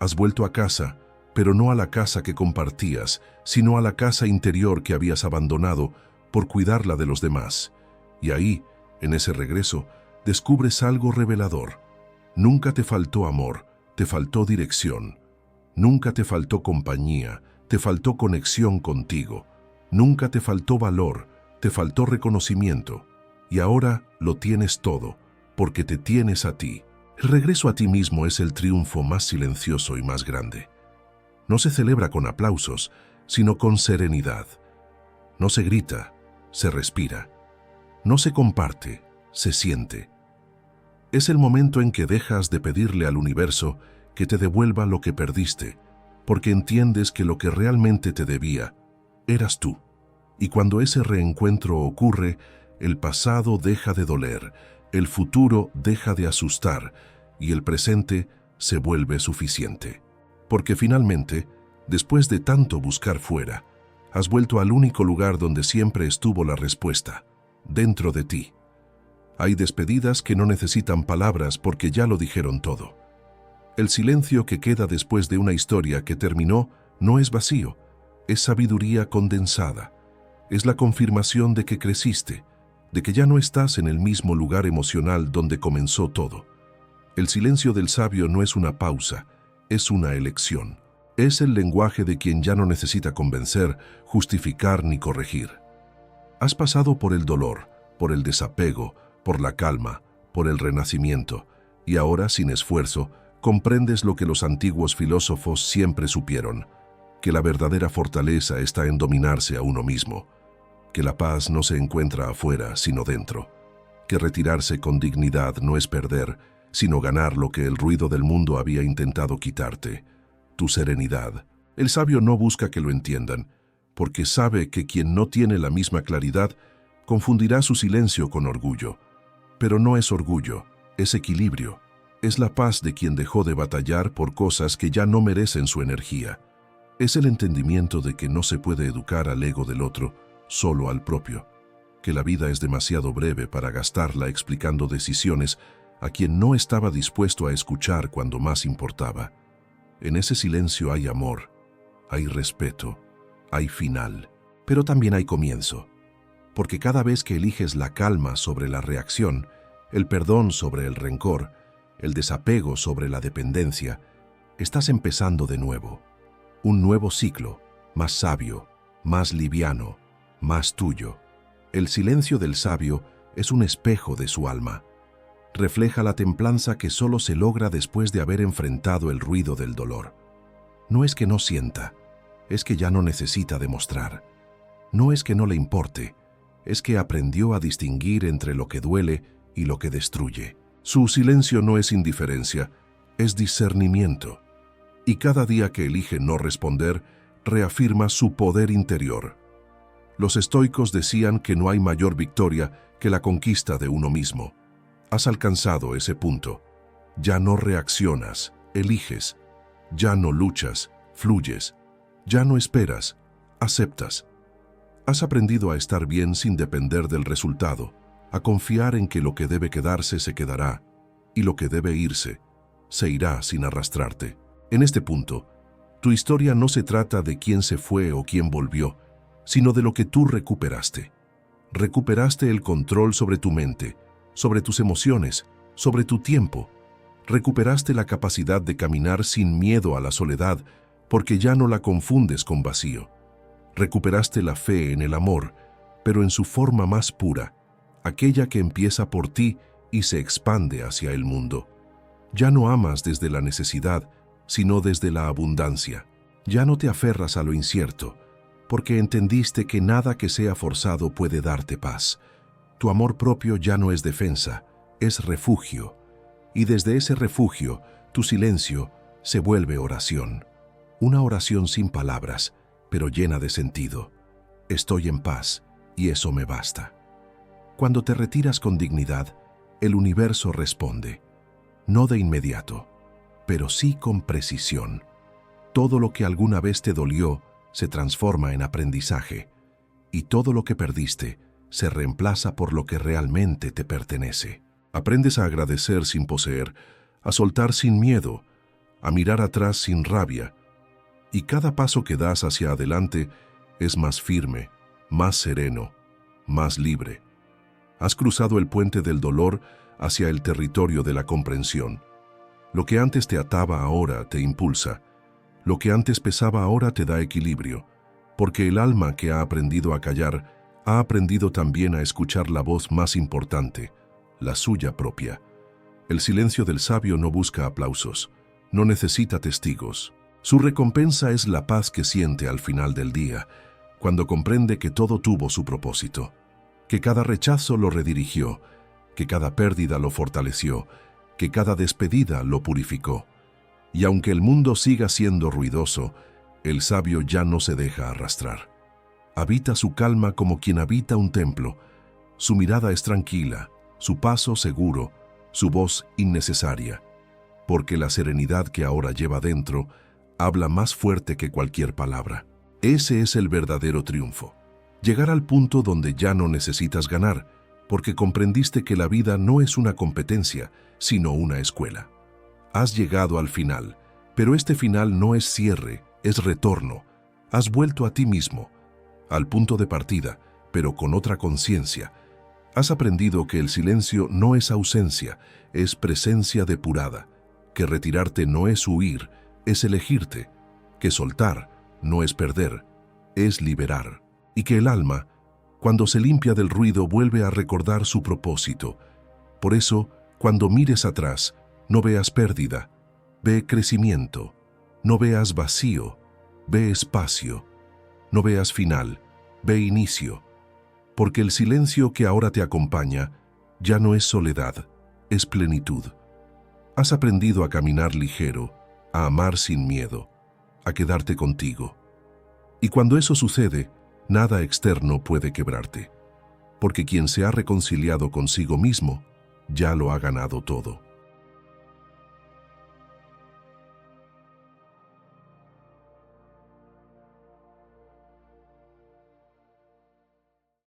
Has vuelto a casa, pero no a la casa que compartías, sino a la casa interior que habías abandonado por cuidarla de los demás. Y ahí, en ese regreso, descubres algo revelador. Nunca te faltó amor, te faltó dirección. Nunca te faltó compañía, te faltó conexión contigo. Nunca te faltó valor, te faltó reconocimiento. Y ahora lo tienes todo, porque te tienes a ti. El regreso a ti mismo es el triunfo más silencioso y más grande. No se celebra con aplausos, sino con serenidad. No se grita, se respira. No se comparte, se siente. Es el momento en que dejas de pedirle al universo que te devuelva lo que perdiste, porque entiendes que lo que realmente te debía eras tú. Y cuando ese reencuentro ocurre, el pasado deja de doler, el futuro deja de asustar y el presente se vuelve suficiente. Porque finalmente, después de tanto buscar fuera, has vuelto al único lugar donde siempre estuvo la respuesta, dentro de ti. Hay despedidas que no necesitan palabras porque ya lo dijeron todo. El silencio que queda después de una historia que terminó no es vacío, es sabiduría condensada. Es la confirmación de que creciste, de que ya no estás en el mismo lugar emocional donde comenzó todo. El silencio del sabio no es una pausa, es una elección. Es el lenguaje de quien ya no necesita convencer, justificar ni corregir. Has pasado por el dolor, por el desapego, por la calma, por el renacimiento, y ahora, sin esfuerzo, comprendes lo que los antiguos filósofos siempre supieron, que la verdadera fortaleza está en dominarse a uno mismo, que la paz no se encuentra afuera, sino dentro, que retirarse con dignidad no es perder, sino ganar lo que el ruido del mundo había intentado quitarte, tu serenidad. El sabio no busca que lo entiendan, porque sabe que quien no tiene la misma claridad confundirá su silencio con orgullo. Pero no es orgullo, es equilibrio. Es la paz de quien dejó de batallar por cosas que ya no merecen su energía. Es el entendimiento de que no se puede educar al ego del otro, solo al propio. Que la vida es demasiado breve para gastarla explicando decisiones a quien no estaba dispuesto a escuchar cuando más importaba. En ese silencio hay amor, hay respeto, hay final, pero también hay comienzo. Porque cada vez que eliges la calma sobre la reacción, el perdón sobre el rencor, el desapego sobre la dependencia, estás empezando de nuevo. Un nuevo ciclo, más sabio, más liviano, más tuyo. El silencio del sabio es un espejo de su alma. Refleja la templanza que solo se logra después de haber enfrentado el ruido del dolor. No es que no sienta, es que ya no necesita demostrar. No es que no le importe, es que aprendió a distinguir entre lo que duele y lo que destruye. Su silencio no es indiferencia, es discernimiento. Y cada día que elige no responder, reafirma su poder interior. Los estoicos decían que no hay mayor victoria que la conquista de uno mismo. Has alcanzado ese punto. Ya no reaccionas, eliges. Ya no luchas, fluyes. Ya no esperas, aceptas. Has aprendido a estar bien sin depender del resultado, a confiar en que lo que debe quedarse se quedará, y lo que debe irse, se irá sin arrastrarte. En este punto, tu historia no se trata de quién se fue o quién volvió, sino de lo que tú recuperaste. Recuperaste el control sobre tu mente, sobre tus emociones, sobre tu tiempo. Recuperaste la capacidad de caminar sin miedo a la soledad, porque ya no la confundes con vacío. Recuperaste la fe en el amor, pero en su forma más pura, aquella que empieza por ti y se expande hacia el mundo. Ya no amas desde la necesidad, sino desde la abundancia. Ya no te aferras a lo incierto, porque entendiste que nada que sea forzado puede darte paz. Tu amor propio ya no es defensa, es refugio. Y desde ese refugio, tu silencio se vuelve oración. Una oración sin palabras, pero llena de sentido. Estoy en paz, y eso me basta. Cuando te retiras con dignidad, el universo responde. No de inmediato, pero sí con precisión. Todo lo que alguna vez te dolió se transforma en aprendizaje, y todo lo que perdiste se reemplaza por lo que realmente te pertenece. Aprendes a agradecer sin poseer, a soltar sin miedo, a mirar atrás sin rabia, y cada paso que das hacia adelante es más firme, más sereno, más libre. Has cruzado el puente del dolor hacia el territorio de la comprensión. Lo que antes te ataba ahora te impulsa. Lo que antes pesaba ahora te da equilibrio, porque el alma que ha aprendido a callar ha aprendido también a escuchar la voz más importante, la suya propia. El silencio del sabio no busca aplausos, no necesita testigos. Su recompensa es la paz que siente al final del día, cuando comprende que todo tuvo su propósito, que cada rechazo lo redirigió, que cada pérdida lo fortaleció, que cada despedida lo purificó. Y aunque el mundo siga siendo ruidoso, el sabio ya no se deja arrastrar. Habita su calma como quien habita un templo. Su mirada es tranquila, su paso seguro, su voz innecesaria, porque la serenidad que ahora lleva dentro habla más fuerte que cualquier palabra. Ese es el verdadero triunfo. Llegar al punto donde ya no necesitas ganar, porque comprendiste que la vida no es una competencia, sino una escuela. Has llegado al final, pero este final no es cierre, es retorno. Has vuelto a ti mismo, al punto de partida, pero con otra conciencia. Has aprendido que el silencio no es ausencia, es presencia depurada, que retirarte no es huir, es elegirte, que soltar no es perder, es liberar, y que el alma, cuando se limpia del ruido, vuelve a recordar su propósito. Por eso, cuando mires atrás, no veas pérdida, ve crecimiento, no veas vacío, ve espacio, no veas final, ve inicio, porque el silencio que ahora te acompaña ya no es soledad, es plenitud. Has aprendido a caminar ligero, a amar sin miedo, a quedarte contigo. Y cuando eso sucede, nada externo puede quebrarte, porque quien se ha reconciliado consigo mismo, ya lo ha ganado todo.